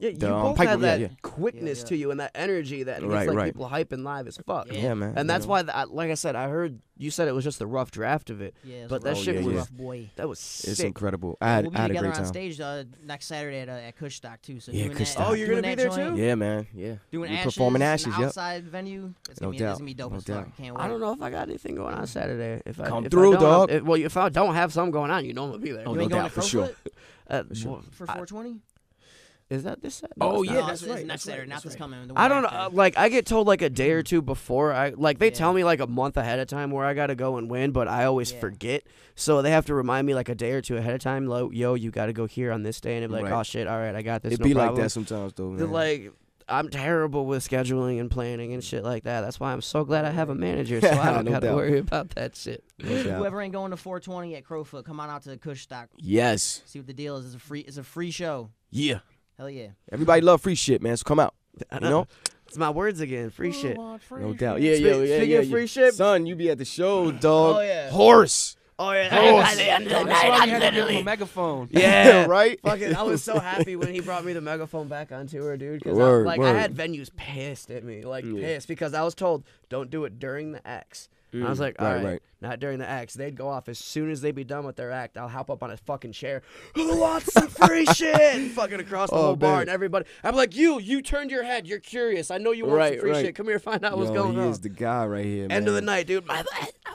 Yeah, you The, both Pike had room, yeah, that yeah. quickness Yeah, yeah. to you and that energy that gets Right, like right. people hyping live as fuck. Yeah. Yeah, man. And that's you know? why, like I said, I heard you said it was just the rough draft of it. Yeah, But that Oh, shit yeah, was yeah. rough boy. that was It's sick. incredible. I had We'll be a together great on time. stage next Saturday at Kushstock too. So Yeah, doing Kushstock. that, Oh, you're doing gonna be that there joint, too? Yeah, man. Yeah. Doing We Ashes, performing an Ashes, yep. outside venue. It's No gonna doubt, be dope no as fuck. doubt. Can't wait. I don't know if I got anything going on Saturday. If I Come if through, I don't, dog. well, if I don't have something going on, you know I'm gonna be there. Oh, You no ain't going doubt, to for sure. Uh, sure. well, for I- 420? is that this? Oh, it's yeah, not. No, that's it's right, next that's Saturday, right, not that's this right. coming. the I one don't know. after. Like I get told like a day or two before. They Yeah. tell me like a month ahead of time where I gotta go and win, but I always Yeah. forget. So they have to remind me like a day or two ahead of time. Like, yo, you gotta go here on this day, and they're like, Right. oh shit, all right, I got this. It no be like problem. that sometimes, though, They're man. like, I'm terrible with scheduling and planning and shit like that. That's why I'm so glad I have a manager, so I don't No gotta doubt. worry about that shit. No doubt. Whoever ain't going to 420 at Crowfoot, come on out to Kushstock. Yes. See what the deal is. It's a free show. Yeah. Hell yeah. Everybody love free shit, man. So come out. You know? It's my words again. Free shit. No doubt. Yeah, Spe- yeah, speaking yeah. of free shit- Son, you be at the show, dog. Oh, yeah. Horse. Oh yeah. That's why we had to give him a megaphone. Yeah. right? Fucking, I was so happy when he brought me the megaphone back on tour, dude. Because Word, I word. had venues pissed at me, like Yeah. pissed, because I was told don't do it during the acts. I was like, all right, right, right. not during the acts. They'd go off as soon as they be done with their act. I'll hop up on a fucking chair. Who wants some free shit? Fucking across the Oh, whole bar man. and everybody. I'm like, you turned your head. You're curious. I know you want some Right, free right. shit. Come here, find out what's Yo, going he on. is the guy right here, man. End of the night, dude. I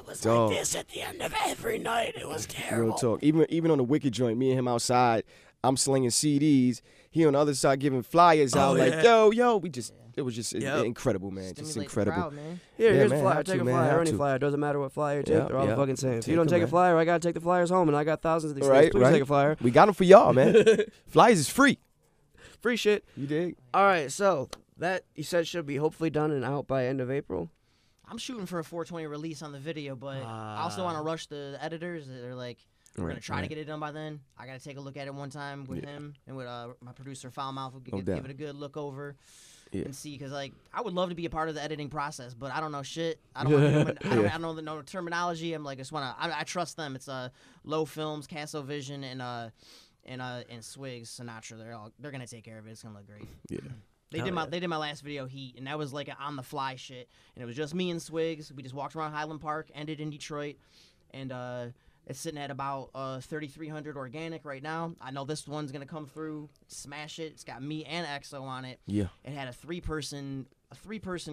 was Dog. like this at the end of every night. It was terrible. Real talk. Even on the Wicked joint, me and him outside, I'm slinging CDs. He on the other side giving flyers out like, yo. We just, it was just incredible, man. Just Stimulate the incredible. crowd, man. Here's man, a flyer. have Take to, a man, flyer. have Any to. flyer. Doesn't matter what flyer you take. Yeah, They're all the yeah. fucking same. If Take you don't 'em, take a man. flyer, I gotta take the flyers home, and I got thousands of these Right, things. Please right. take a flyer. We got them for y'all, man. Flyers is free. Free shit. You dig? All right, so that you said should be hopefully done and out by end of April. I'm shooting for a 420 release on the video, but I also want to rush the editors. They're like, we're gonna try to get it done by then. I gotta take a look at it one time with him and with my producer Foulmouth. We'll give it a good look over and see, because like I would love to be a part of the editing process, but I don't know shit. I don't I don't know the terminology. I'm like, I trust them. It's Low Films, Castle Vision, and Swigs, Sinatra. They're gonna take care of it. It's gonna look great. Yeah. They did my last video, Heat, and that was like an on the fly shit, and it was just me and Swigs. We just walked around Highland Park, ended in Detroit, and it's sitting at about 3,300 organic right now. I know this one's gonna come through, smash it. It's got me and EXO on it. Yeah. It had a three person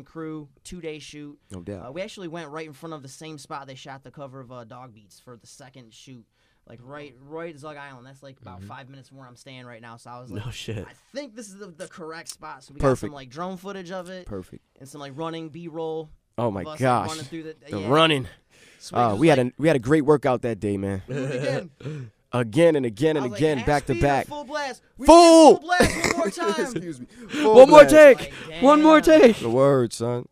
crew, 2-day shoot. No doubt. We actually went right in front of the same spot they shot the cover of Dog Beats for the second shoot. Like right at Zug Island. That's like about 5 minutes from where I'm staying right now. So I was like, No shit. I think this is the correct spot. So we got Perfect. some like drone footage of it. Perfect. And some like running B-roll. Oh my of us, like, gosh. running through The running. Swigs We was had a great workout that day, man. do it again. Again and again and I was again, like, back to half speed or back. Full blast. We Full! did full blast one more time. Excuse me. One more take. Like, One more damn. take. The word, son.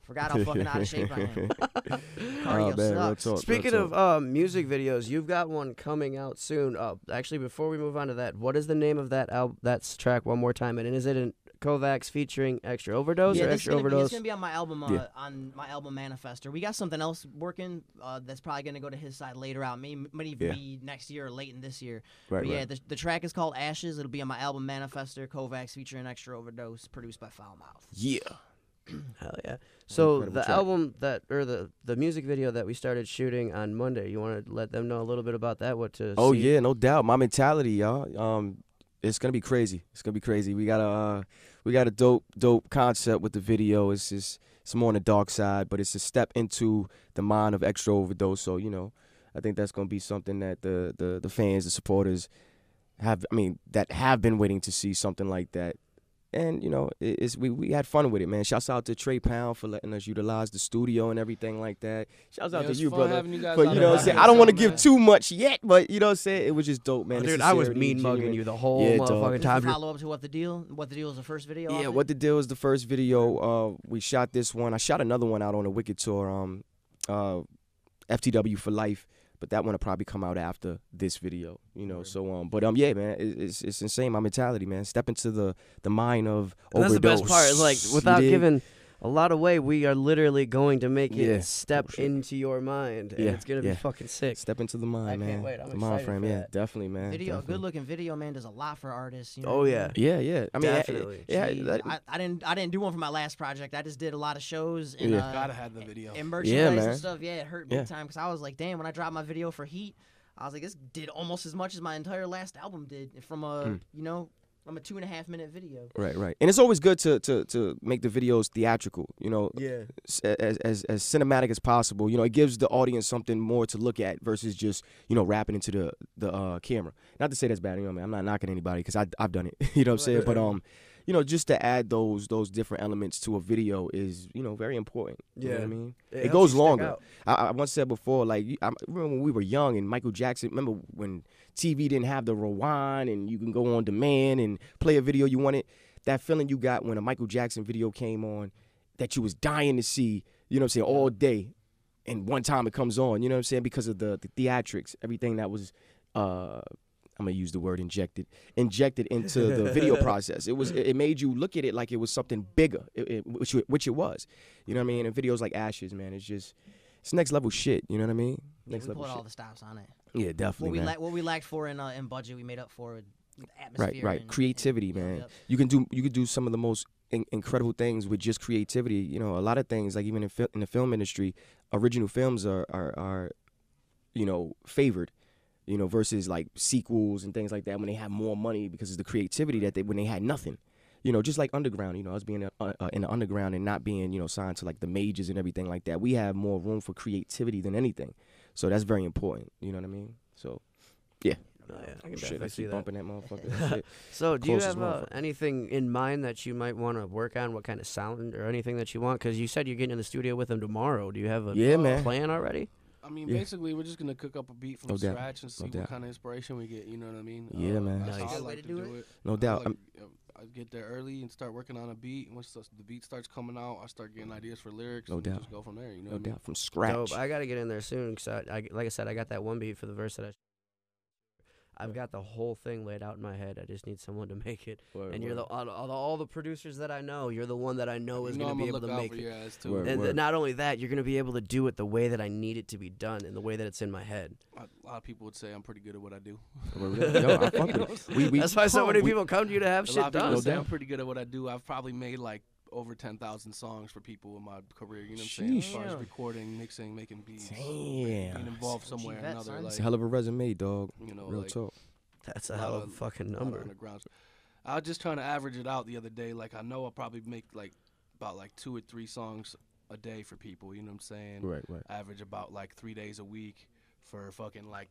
Forgot how fucking out of shape I am. Oh, Cardio man, real sucks. talk, Speaking real talk. of music videos, you've got one coming out soon. Actually, before we move on to that, what is the name of that That's track one more time? And is it a Kovax featuring Extra Overdose or this is Extra gonna be, Overdose? it's gonna be on my album, Manifester. We got something else working that's probably gonna go to his side later out. Might even be next year or late in this year. Right, But yeah, right. the track is called Ashes. It'll be on my album Manifester. Kovax featuring Extra Overdose, produced by Foulmouth. Yeah. Hell yeah. So Incredible the track. album the music video that we started shooting on Monday, you want to let them know a little bit about that? What to Oh see? yeah, no doubt. My mentality, y'all. It's gonna be crazy. It's gonna be crazy. We got a dope concept with the video. It's more on the dark side, but it's a step into the mind of Extra Overdose. So I think that's gonna be something that the fans, the supporters have been waiting to see something like that. And we had fun with it, man. Shouts out to Trey Pound for letting us utilize the studio and everything like that. Shouts out to it's you, fun brother. having you guys But out you know what I'm there. saying? I don't want to Man. give too much yet, but you know what I'm saying? It was just dope, man. Oh, The dude, I was sincerity, mean mugging genuine- you the whole Yeah, motherfucking dog. This is time. a follow up to What the Deal. What the Deal is the first video. Yeah, off it? What the Deal is the first video. We shot this one. I shot another one out on the Wicked tour, FTW for Life, but that one will probably come out after this video, So, yeah, man, it's insane. My mentality, man. Step into the mind of And that's overdose. the best part. Is like You without dig? giving a lot away, we are literally going to make it Yeah. step Oh, shit. into your mind, and Yeah, it's gonna be yeah. fucking sick. Step into the mind, I man. can't wait. I'm the mind excited frame, for yeah, that. definitely, man. Video, definitely. good looking video, man, does a lot for artists. You know Oh what I yeah. mean? Yeah. I mean, Definitely. yeah. Gee, I didn't do one for my last project. I just did a lot of shows and Yeah. Gotta have the video. and merchandise man. and stuff. Yeah, it hurt big time because I was like, damn, when I dropped my video for Heat, I was like, this did almost as much as my entire last album did from a from a 2.5 minute video. Right. And it's always good to make the videos theatrical, Yeah. as cinematic as possible. It gives the audience something more to look at versus just, rapping into the camera. Not to say that's bad, man. I'm not knocking anybody because I've done it. You know what I'm saying? But just to add those different elements to a video is, very important. You know what I mean? It It helps goes you stick longer. out. I once said before, like, I remember when we were young and Michael Jackson, remember when TV didn't have the rewind and you can go on demand and play a video you wanted? That feeling you got when a Michael Jackson video came on that you was dying to see, all day. And one time it comes on, because of the theatrics, everything that was, I'm going to use the word injected into the video process. It made you look at it like it was something bigger, which it was. You know what I mean? And videos like Ashes, man, it's next level shit. You know what I mean? Yeah, Next we level put all shit. the stops on it. Yeah, definitely, man. What we lacked for in budget, we made up for with atmosphere. Right. and- Creativity, and- man. yep. You can do some of the most incredible things with just creativity. A lot of things, like even in the film industry, original films are favored. Versus like sequels and things like that when they have more money because of the creativity when they had nothing. Just like underground, us being in the underground and not being, signed to like the majors and everything like that. We have more room for creativity than anything. So that's very important. You know what I mean? So, yeah. Oh, yeah, I can Shit, definitely I see keep that. bumping that motherfucker. Shit. So, do you Close as have motherfucker. anything in mind that you might want to work on? What kind of sound or anything that you want? Because you said you're getting in the studio with him tomorrow. Do you have a Yeah, man. plan already? I mean, Yeah. basically, we're just gonna cook up a beat from No doubt. scratch and see No what doubt. kind of inspiration we get. You know what I mean? Yeah, man. That's how Nice. I Good way like to to do do it. it. No doubt. I get there early and start working on a beat. Once the beat starts coming out, I start getting ideas for lyrics. No and doubt. Just go from there. You know No what I mean? doubt. From scratch. Dope. I got to get in there soon because, like I said, I got that one beat for the verse that I've got the whole thing laid out in my head. I just need someone to make it. Word, And you're word. all the producers that I know, you're the one that I know is You know going I'm to be gonna able to look out make for it. your ass too. Word. And not only that, you're going to be able to do it the way that I need it to be done and the way that it's in my head. A lot of people would say I'm pretty good at what I do. Yo, I fuck with it. That's why so many we- people come to you to have A lot shit of people done. say doubt. I'm pretty good at what I do. I've probably made like over 10,000 songs for people in my career. You know what I'm saying? As far as Sheesh. recording, mixing, making beats, Damn. being involved That's somewhere or vet, another. son. It's Like, a hell of a resume, dog. you know, Real like, talk. That's a lot hell of- of a fucking a lot of number. undergrounds. I was just trying to average it out the other day. Like, I know I'll probably make like about like 2 or 3 songs a day for people. You know what I'm saying? Right, right. Average about like 3 days a week for fucking like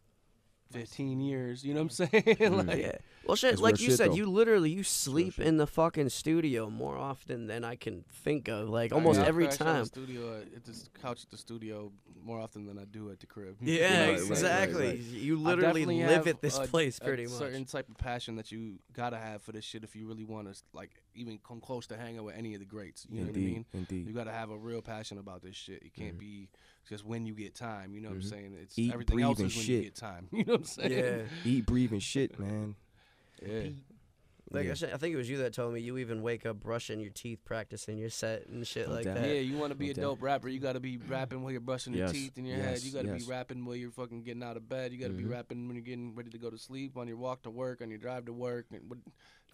15 years. You know what I'm saying? Like, Yeah. Well, shit, That's like real you shit, said, though. you sleep shit. in the fucking studio more often than I can think of. Like almost I every crash out time. the studio at this couch at the studio more often than I do at the crib. Yeah, Right, right, exactly. right. You I literally definitely live have at this place pretty a much. certain type of passion that you gotta have for this shit if you really want to like even come close to hanging with any of the greats. You know what I mean? Indeed. You gotta have a real passion about this shit. It can't be just when you get time. You know what I'm saying? It's Eat, everything breathe, else and is when shit. you get time. You know what I'm saying? Yeah. Eat, breathe, and shit, man. Yeah. Like Yeah. I think it was you that told me you even wake up brushing your teeth, practicing your set and shit No like doubt. that. Yeah, you want to be No a doubt. dope rapper. You got to be rapping while you're brushing your Yes, teeth in your head. yes, You got to yes. be rapping while you're fucking getting out of bed. You got to be Mhm. rapping when you're getting ready to go to sleep, on your walk to work, on your drive to work. And you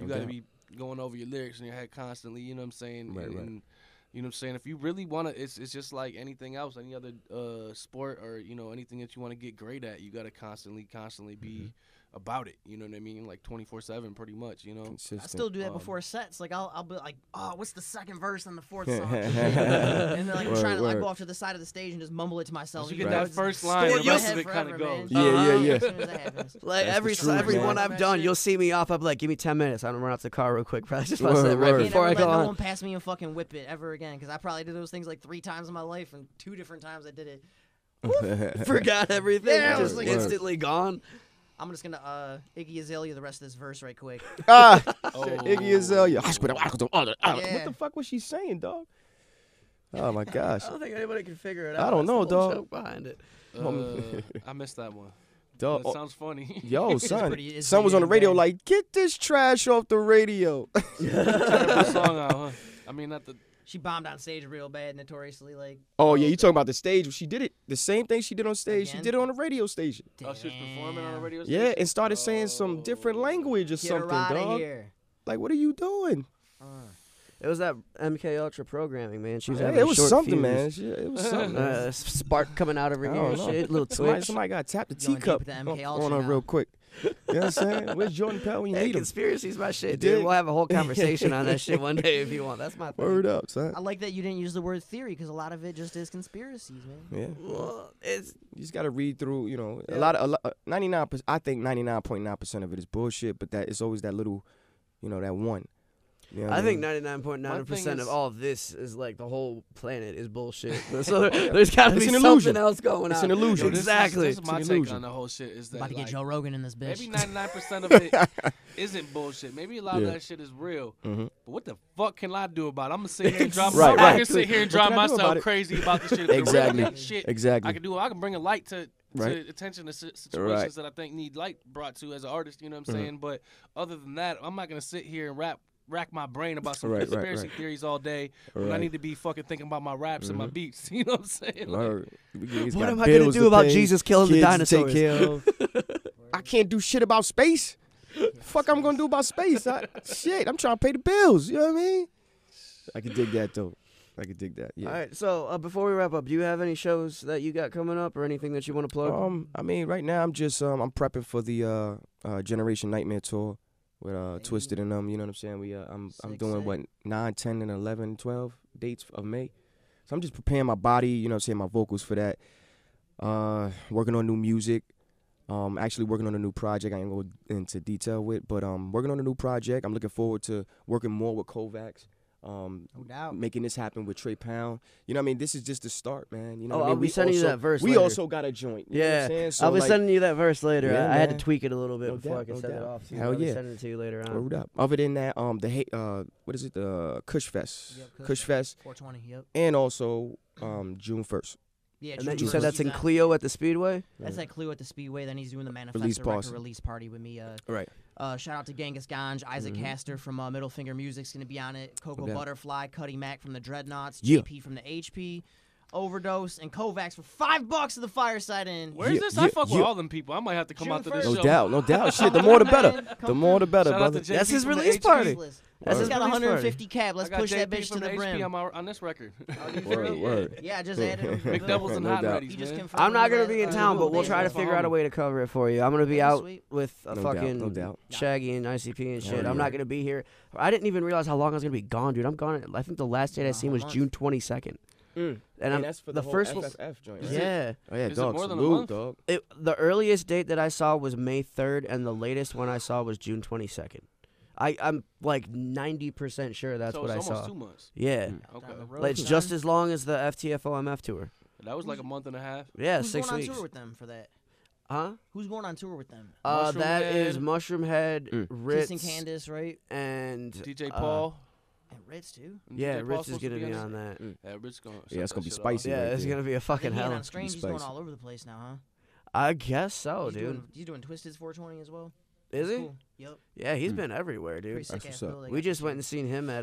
No got to doubt. be going over your lyrics in your head constantly. You know what I'm saying? Right, and, right. and you know what I'm saying? If you really want to, it's just like anything else, any other sport or, you know, anything that you want to get great at. You got to constantly be Mm-hmm. about it. You know what I mean? Like 24/7 pretty much, you know? Consistent. I still do that Um, before sets. Like I'll be like, oh, what's the second verse and the fourth song? and then like Word, trying to like word. go off to the side of the stage and just mumble it to myself. Once you even get though that it's first stored line, in the my rest head of it kind forever, of man. goes. Yeah. As soon as that happens. Like That's every the truth, every man. one I've That done, shit. you'll see me off. I'm like, give me 10 minutes. I'm gonna run out to the car real quick. But I just want to Word, say right word. before I Can't go ever let no on. one pass me and fucking whip it ever again because I probably did those things like 3 times in my life and 2 different times I did it. Forgot everything. Yeah, I was just like- instantly gone. I'm just gonna Iggy Azalea the rest of this verse right quick. Ah, Oh. Iggy Azalea. What Yeah. the fuck was she saying, dog? Oh my gosh. I don't think anybody can figure it I out. don't That's the know, whole dog. joke behind it. I missed that one. Dog. That sounds funny. Yo, son. it's Son was pretty on the radio bad. like, get this trash off the radio. Terrible song out, huh? I mean, not the. She bombed on stage real bad, notoriously. Like, Oh, yeah, you talking about the stage. She did it. The same thing she did on stage, she Again? did it on the radio station. Oh, she was performing on the damn. radio station? Yeah, and started saying some different language or Get something, her out of dog. here. Like, what are you doing? It was that MK Ultra programming, man. She was Yeah, having it a was short something, fuse. man. It was something. man. Spark coming out of her I ear don't and know. shit. Little Somebody, twitch. somebody got to tap the Going deep teacup with the MK on Ultra her now. real quick. You know what I'm saying? Where's Jordan Pell when you Hey, need him? conspiracy's my shit, You dude. dig? We'll have a whole conversation on that shit one day if you want. That's my thing. Word up, son. I like that you didn't use the word theory because a lot of it just is conspiracies, man. Yeah. Well, it's You just got to read through, you know, Yeah. a lot 99%, I think 99.9% of it is bullshit, but that it's always that little, you know, that one. You know what I think mean? 99.9% is- of all of this is like the whole planet is bullshit. So there's got to It's be an something illusion. else going It's on. an illusion. Yo, this is- Exactly. This is my It's an take illusion. on the whole shit. Is that About to get like, Joe Rogan in this bitch. maybe 99% of it isn't bullshit. Maybe a lot Yeah. of that shit is real. Mhm. But what the fuck can I do about it? I'm gonna sit here and drive. Right, I'm not right. gonna sit here and What drive can I do about myself it? crazy about this shit. The Exactly. real shit Exactly. I can do. I can bring a light to Right. attention to situations Right. that I think need light brought to as an artist. You know what I'm Mhm. saying? But other than that, I'm not gonna sit here and rack my brain about some Right, right, conspiracy right. theories all day when I Right. need to be fucking thinking about my raps and my Mhm. beats. You know what I'm saying? Like, Word. He's What got am I gonna bills do about pay, Jesus killing the kids to dinosaurs? take care of. I can't do shit about space. Fuck, I'm gonna do about space. Shit, I'm trying to pay the bills. You know what I mean? I can dig that though. I can dig that. Yeah. All right, so before we wrap up, do you have any shows that you got coming up or anything that you want to plug? I mean, right now I'm just I'm prepping for the Generation Nightmare tour with Twisted and them. You know what I'm saying? I'm Sick, doing sick. what 9, 10, and 11, 12 dates of May. So I'm just preparing my body. You know what I'm saying? My vocals for that. Working on new music. Actually working on a new project. I ain't going to go into detail with, but working on a new project. I'm looking forward to working more with Kovax. No doubt. Making this happen with Trey Pound. You know what I mean? This is just the start, man. You know Oh, what I I'll mean? be sending you that verse We later. also got a joint. You know what I'm Yeah, saying? So, I'll be like, sending you that verse later. Yeah, I had to man. tweak it a little bit No before I doubt, can no send it doubt. off to you. Hell I'll be yeah. sending it to you later on. Word up. Other than that, what is it? The Kush Fest. Yep, Kush Fest. 420. Yep. And also June 1st. Yeah. And June then you 1st, said that's he's in at- Clio at the Speedway? That's at Clue at the Speedway. Then he's doing the Release Manifesto record party. release party with me. Right. Shout out to Genghis Ganj, Isaac Castor from Middle Finger Music's gonna be on it. Coco doubt. Butterfly, Cuddy Mack from the Dreadnoughts, Yeah. JP from the HP, Overdose, and Kovax for $5 at the Fireside Inn. Where's Yeah, this? yeah, I fuck with yeah. all them people. I might have to come June out to this 1st. show. No doubt. Shit, the more the better. Man, The more the better, Shout out brother. to That's JP his from the release HP. party. That's That's his got release 150 cap. I Let's got push that JP bitch to from the HP brim. on this record. Word. Yeah, I just added him. McDoubles and No hot doubt. ready's, You just man. confirmed I'm not him going to at, be in uh, town, but Google we'll Days. try to figure out a way to cover it for you. I'm going to be That'd be out sweet. with a No doubt, fucking no doubt. Shaggy and ICP and shit. Hell I'm yeah. not going to be here. I didn't even realize how long I was going to be gone, dude. I'm gone. I think the last date I seen was month. June 22nd. And I'm, that's for the whole first one. FFF joint, right? Yeah. Oh yeah, Is it dog. more than a Salute, month? dog. The earliest date that I saw was May 3rd, and the latest one I saw was June 22nd. I'm like 90% sure that's So what I it's almost saw. 2 months. Yeah. Okay. Down the road, Like, it's son. just as long as the FTFOMF tour. That was like a month and a half. Yeah, Who's 6 going weeks. on tour with them for that? Huh? Who's going on tour with them? Mushroom That Head. is Mushroom Head, Ritz, Kissing Candace, right? and DJ Paul. And Ritz too. Yeah, DJ Paul's Ritz is supposed to gonna be this? on that. Yeah, Ritz going. Yeah, it's gonna be shit spicy. Yeah, right it's there. gonna be a I fucking think he ain't hell. on Strange. He's going spicy. all over the place now, huh? I guess so, he's dude. doing Twisted's 420 as well. Is he? Cool. Yep. Yeah, he's been everywhere, Pretty dude. sick what's ass up. bill they We got just this went year. and seen him at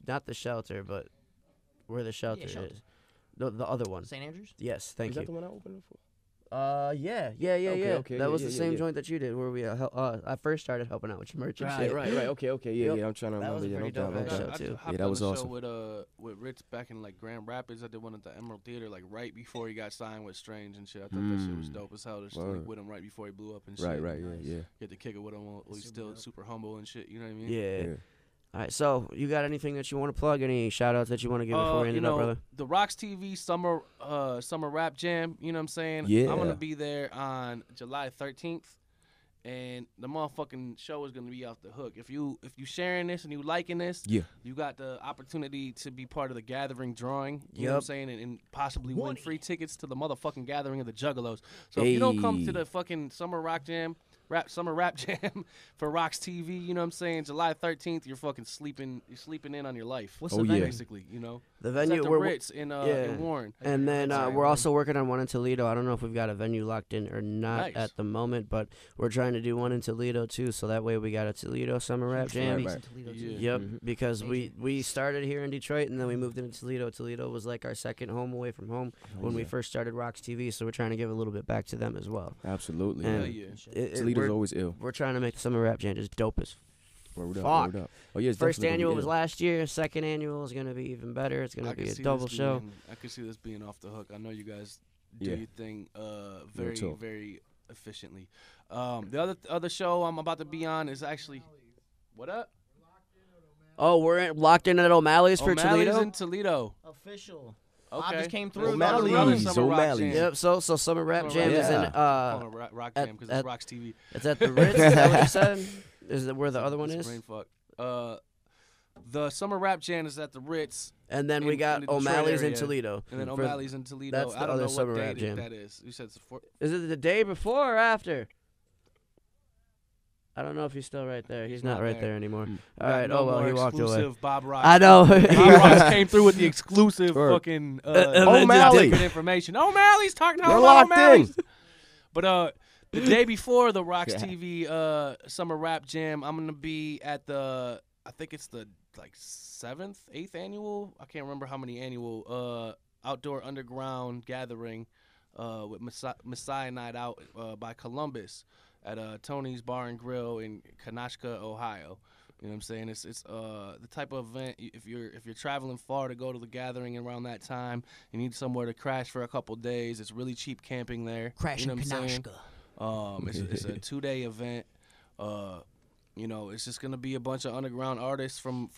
not the shelter, but where the shelter Shelter. is. The other one. St. Andrews. Yes, thank Is that you. the one I opened it for? Yeah. okay, That yeah, was yeah, the yeah, same yeah. joint that you did, where we I first started helping out with your merch and Right, shit. right. Okay. Yeah, Yep. yeah. I'm trying to That was remember. a Yeah, pretty no doubt, dope no ass doubt. show, too. I Yeah, that was on awesome. the show with Ritz back in like Grand Rapids. I did one at the Emerald Theater like right before he got signed with Strange and shit. I thought that shit was dope as hell. Just like Word. with him right before he blew up and shit. Right, yeah. Get to kick it with him while he's still super humble and shit. You know what I mean? Yeah. All right, so you got anything that you want to plug? Any shout outs that you want to give before we end you it up, know, brother? the RoX-TV summer rap jam, you know what I'm saying? Yeah. I'm gonna be there on July 13th, and the motherfucking show is gonna be off the hook. If you sharing this and you liking this, Yeah. you got the opportunity to be part of the gathering drawing. You know what I'm Yep. saying? And possibly win free tickets to the motherfucking gathering of the Juggalos. So if you don't come to Hey. the fucking summer rap jam for RoX-TV, you know what I'm saying? July 13th, you're fucking sleeping in on your life. What's Oh, the yeah. venue? Basically, you know. The It's venue at the we're Ritz in Warren. and then Sorry, we're Warren. also working on one in Toledo. I don't know if we've got a venue locked in or not Nice. at the moment, but we're trying to do one in Toledo too. So that way we got a Toledo summer rap jam. Right. In Toledo, too. Yeah. Yep, because we started here in Detroit and then we moved into Toledo. Toledo was like our second home away from home when we first started RoX-TV, so we're trying to give a little bit back to them as well. Absolutely. And Hell yeah. Toledo's always ill. We're trying to make the summer rap jam just dope as Word fuck. up, word up. Oh yeah, it's First definitely annual gonna was be ill. last year. Second annual is gonna be even better. It's gonna I be can a see double this show. I could see this being off the hook. I know you guys do Yeah. your thing Me too. very efficiently. The other show I'm about to be on is actually what up? Oh, we're locked in at O'Malley's for O'Malley's Toledo. in Toledo. Official. Okay. Bob just came through. O'Malley's. Another summer rock O'Malley's. jam. Yep. So summer rap Summer jam rap is in jam. Call it rock at- jam because at- it's RoX-TV. it's at the Ritz. Is that what you said? Is that where the other one It's is? brain fuck. The summer rap jam is at the Ritz, And then we in got the Detroit O'Malley's in area. Toledo. and then For- O'Malley's in Toledo. that's the I don't other know summer what rap date jam. that is. You said it's Is it the day before or after? I don't know if he's still right there. He's not not right there. there anymore. All got right. no Oh well, more he walked away. exclusive Bob Ross. I know. Bob Ross came through with the exclusive Word. fucking O'Malley. good information. O'Malley's talking to They're all locked O'Malley's. in. But the day before the RoX-TV summer rap jam, I'm gonna be at the I think it's the like 7th, 8th annual. I can't remember how many annual outdoor underground gathering with Messiah Night Out by Columbus at Tony's Bar and Grill in Kanashka, Ohio. You know what I'm saying? It's the type of event if you're traveling far to go to the gathering around that time, you need somewhere to crash for a couple days. It's really cheap camping there. Crash you know in what I'm saying? Kanashka. It's a 2-day event. you know, it's just gonna be a bunch of underground artists from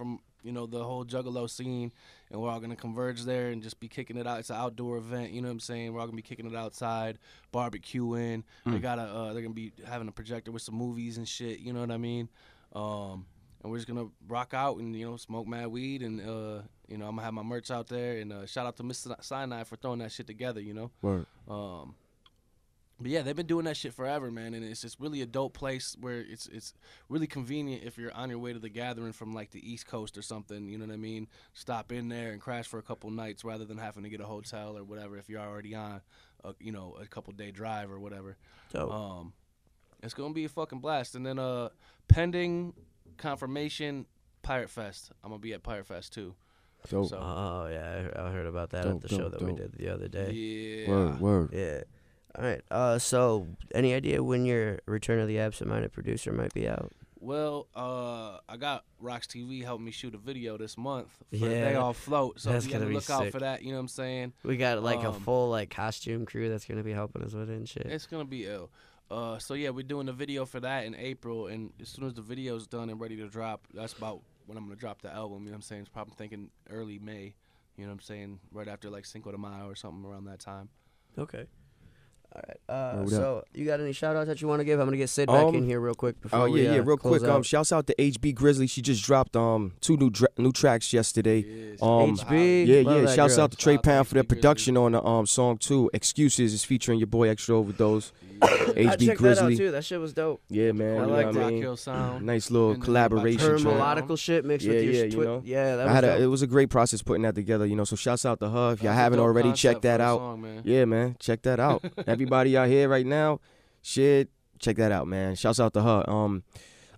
you know, the whole Juggalo scene, and we're all gonna converge there and just be kicking it out. It's an outdoor event, you know what I'm saying? We're all gonna be kicking it outside, barbecuing. They're gonna be having a projector with some movies and shit. You know what I mean? And we're just gonna rock out and, you know, smoke mad weed, and you know, I'm gonna have my merch out there, and shout out to Mr. Sinai for throwing that shit together, you know. Word. But yeah, they've been doing that shit forever, man, and it's just really a dope place where it's really convenient if you're on your way to the gathering from like the East Coast or something, you know what I mean? Stop in there and crash for a couple nights rather than having to get a hotel or whatever if you're already on you know, a couple day drive or whatever. Dope. It's gonna be a fucking blast. And then pending confirmation, Pirate Fest. I'm gonna be at Pirate Fest too. Dope. So, Oh yeah, I heard about that Dope, at the show dope, that we dope. did the other day. yeah. Word. Yeah. All right. So, any idea when your Return of the Absent-Minded Producer might be out? Well, I got RoX-TV helping me shoot a video this month for the Yeah, Day Off Float, so that's you gotta gonna be look out sick. for that. You know what I'm saying? We got like a Um, full like costume crew that's gonna be helping us with it and shit. It's gonna be ill. So yeah, we're doing the video for that in April, and as soon as the video's done and ready to drop, that's about when I'm gonna drop the album. You know what I'm saying? It's probably thinking early May. You know what I'm saying? Right after like Cinco de Mayo or something around that time. Okay. All right. Word So you got any shout outs that you want to give? I'm gonna get Sid back in here real quick before Oh we, yeah, real close quick. out. Shouts out to HB Grizzly. She just dropped 2 new tracks yesterday. Yes. HB. Yeah, Love yeah. that Shouts girl. out to Trey Shout out to Pound for their HB Grizzly. production on the song too. Excuses is featuring your boy Extra Overdose. I HB checked that out Grizzly. too. That shit was dope. Yeah, man. I you know liked what it. I Rock mean? Hill Sound. Nice little And then collaboration Her Her joint. melodical shit mixed with Yeah, your yeah, you know. Yeah, that I was had dope. it was a great process putting that together, you know. So shouts out to her. If y'all That's a haven't dope already, concept check for that the out. song, man. Yeah, man, check that out. Everybody out here right now, shit, check that out, man. Shouts out to her.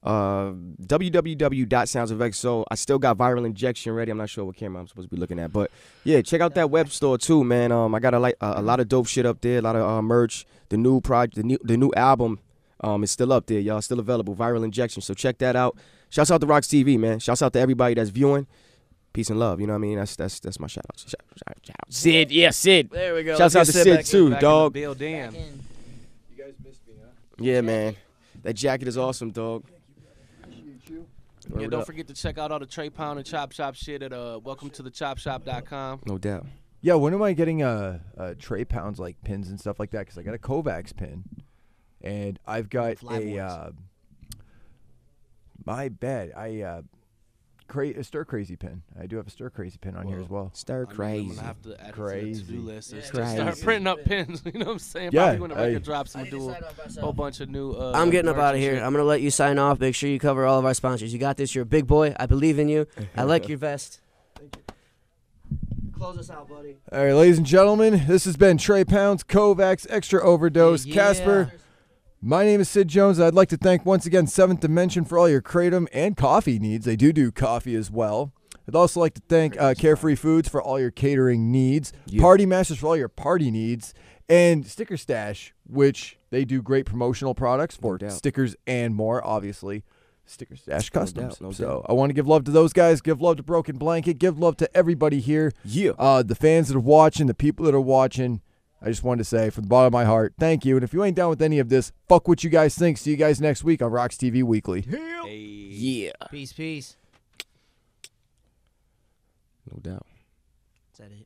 www.soundsofxo. I still got Viral Injection ready. I'm not sure what camera I'm supposed to be looking at, but yeah, check out that web store too, man. I got a lot of dope shit up there, a lot of merch. The new project, the new album, is still up there, y'all. Still available. Viral Injection. So check that out. Shouts out to RoX-TV, man. Shouts out to everybody that's viewing. Peace and love. You know what I mean? That's my shout out. Shout out. Sid, yeah, Sid. There we go. Shouts out Let's to get Sid back too, in. Back dog. in the Bill Dan. Back in. You guys missed me, huh? Yeah, man. That jacket is awesome, dog. Yeah, Word don't up. forget to check out all the Trey Pound and Chop Shop shit at welcometothechopshop.com. No doubt. Yeah, when am I getting Trey Pounds like pins and stuff like that? Because I got a Kovax pin, and I've got Fly a my bad. A Stir Crazy pin. I do have a Stir Crazy pin on here as well. Stir I'm crazy. gonna have to add it to Crazy. the to-do list. Is to Crazy. start printing up pins. You know what I'm saying? Yeah, Probably when the record drops, I'm I gonna need do to sign off a myself. whole bunch of new. I'm getting up merch out of and here. shit. I'm gonna let you sign off. Make sure you cover all of our sponsors. You got this. You're a big boy. I believe in you. I like your vest. Close us out, buddy. All right, ladies and gentlemen, this has been Trey Pounds, Kovax, Extra Overdose, Yeah. Casper. My name is Sid Jones. I'd like to thank once again Seventh Dimension for all your kratom and coffee needs. They do coffee as well. I'd also like to thank Carefree Foods for all your catering needs, Yeah. Party Masters for all your party needs, and Sticker Stash, which they do great promotional products for doubt. stickers and more, obviously. Sticker Stash Customs. no So doubt. I want to give love to those guys, give love to Broken Blanket, give love to everybody here. Yeah. The fans that are watching, the people that are watching. I just wanted to say from the bottom of my heart, thank you. And if you ain't down with any of this, fuck what you guys think. See you guys next week on RoX-TV Weekly. Hey. Yeah. Peace, peace. No doubt. Is that it?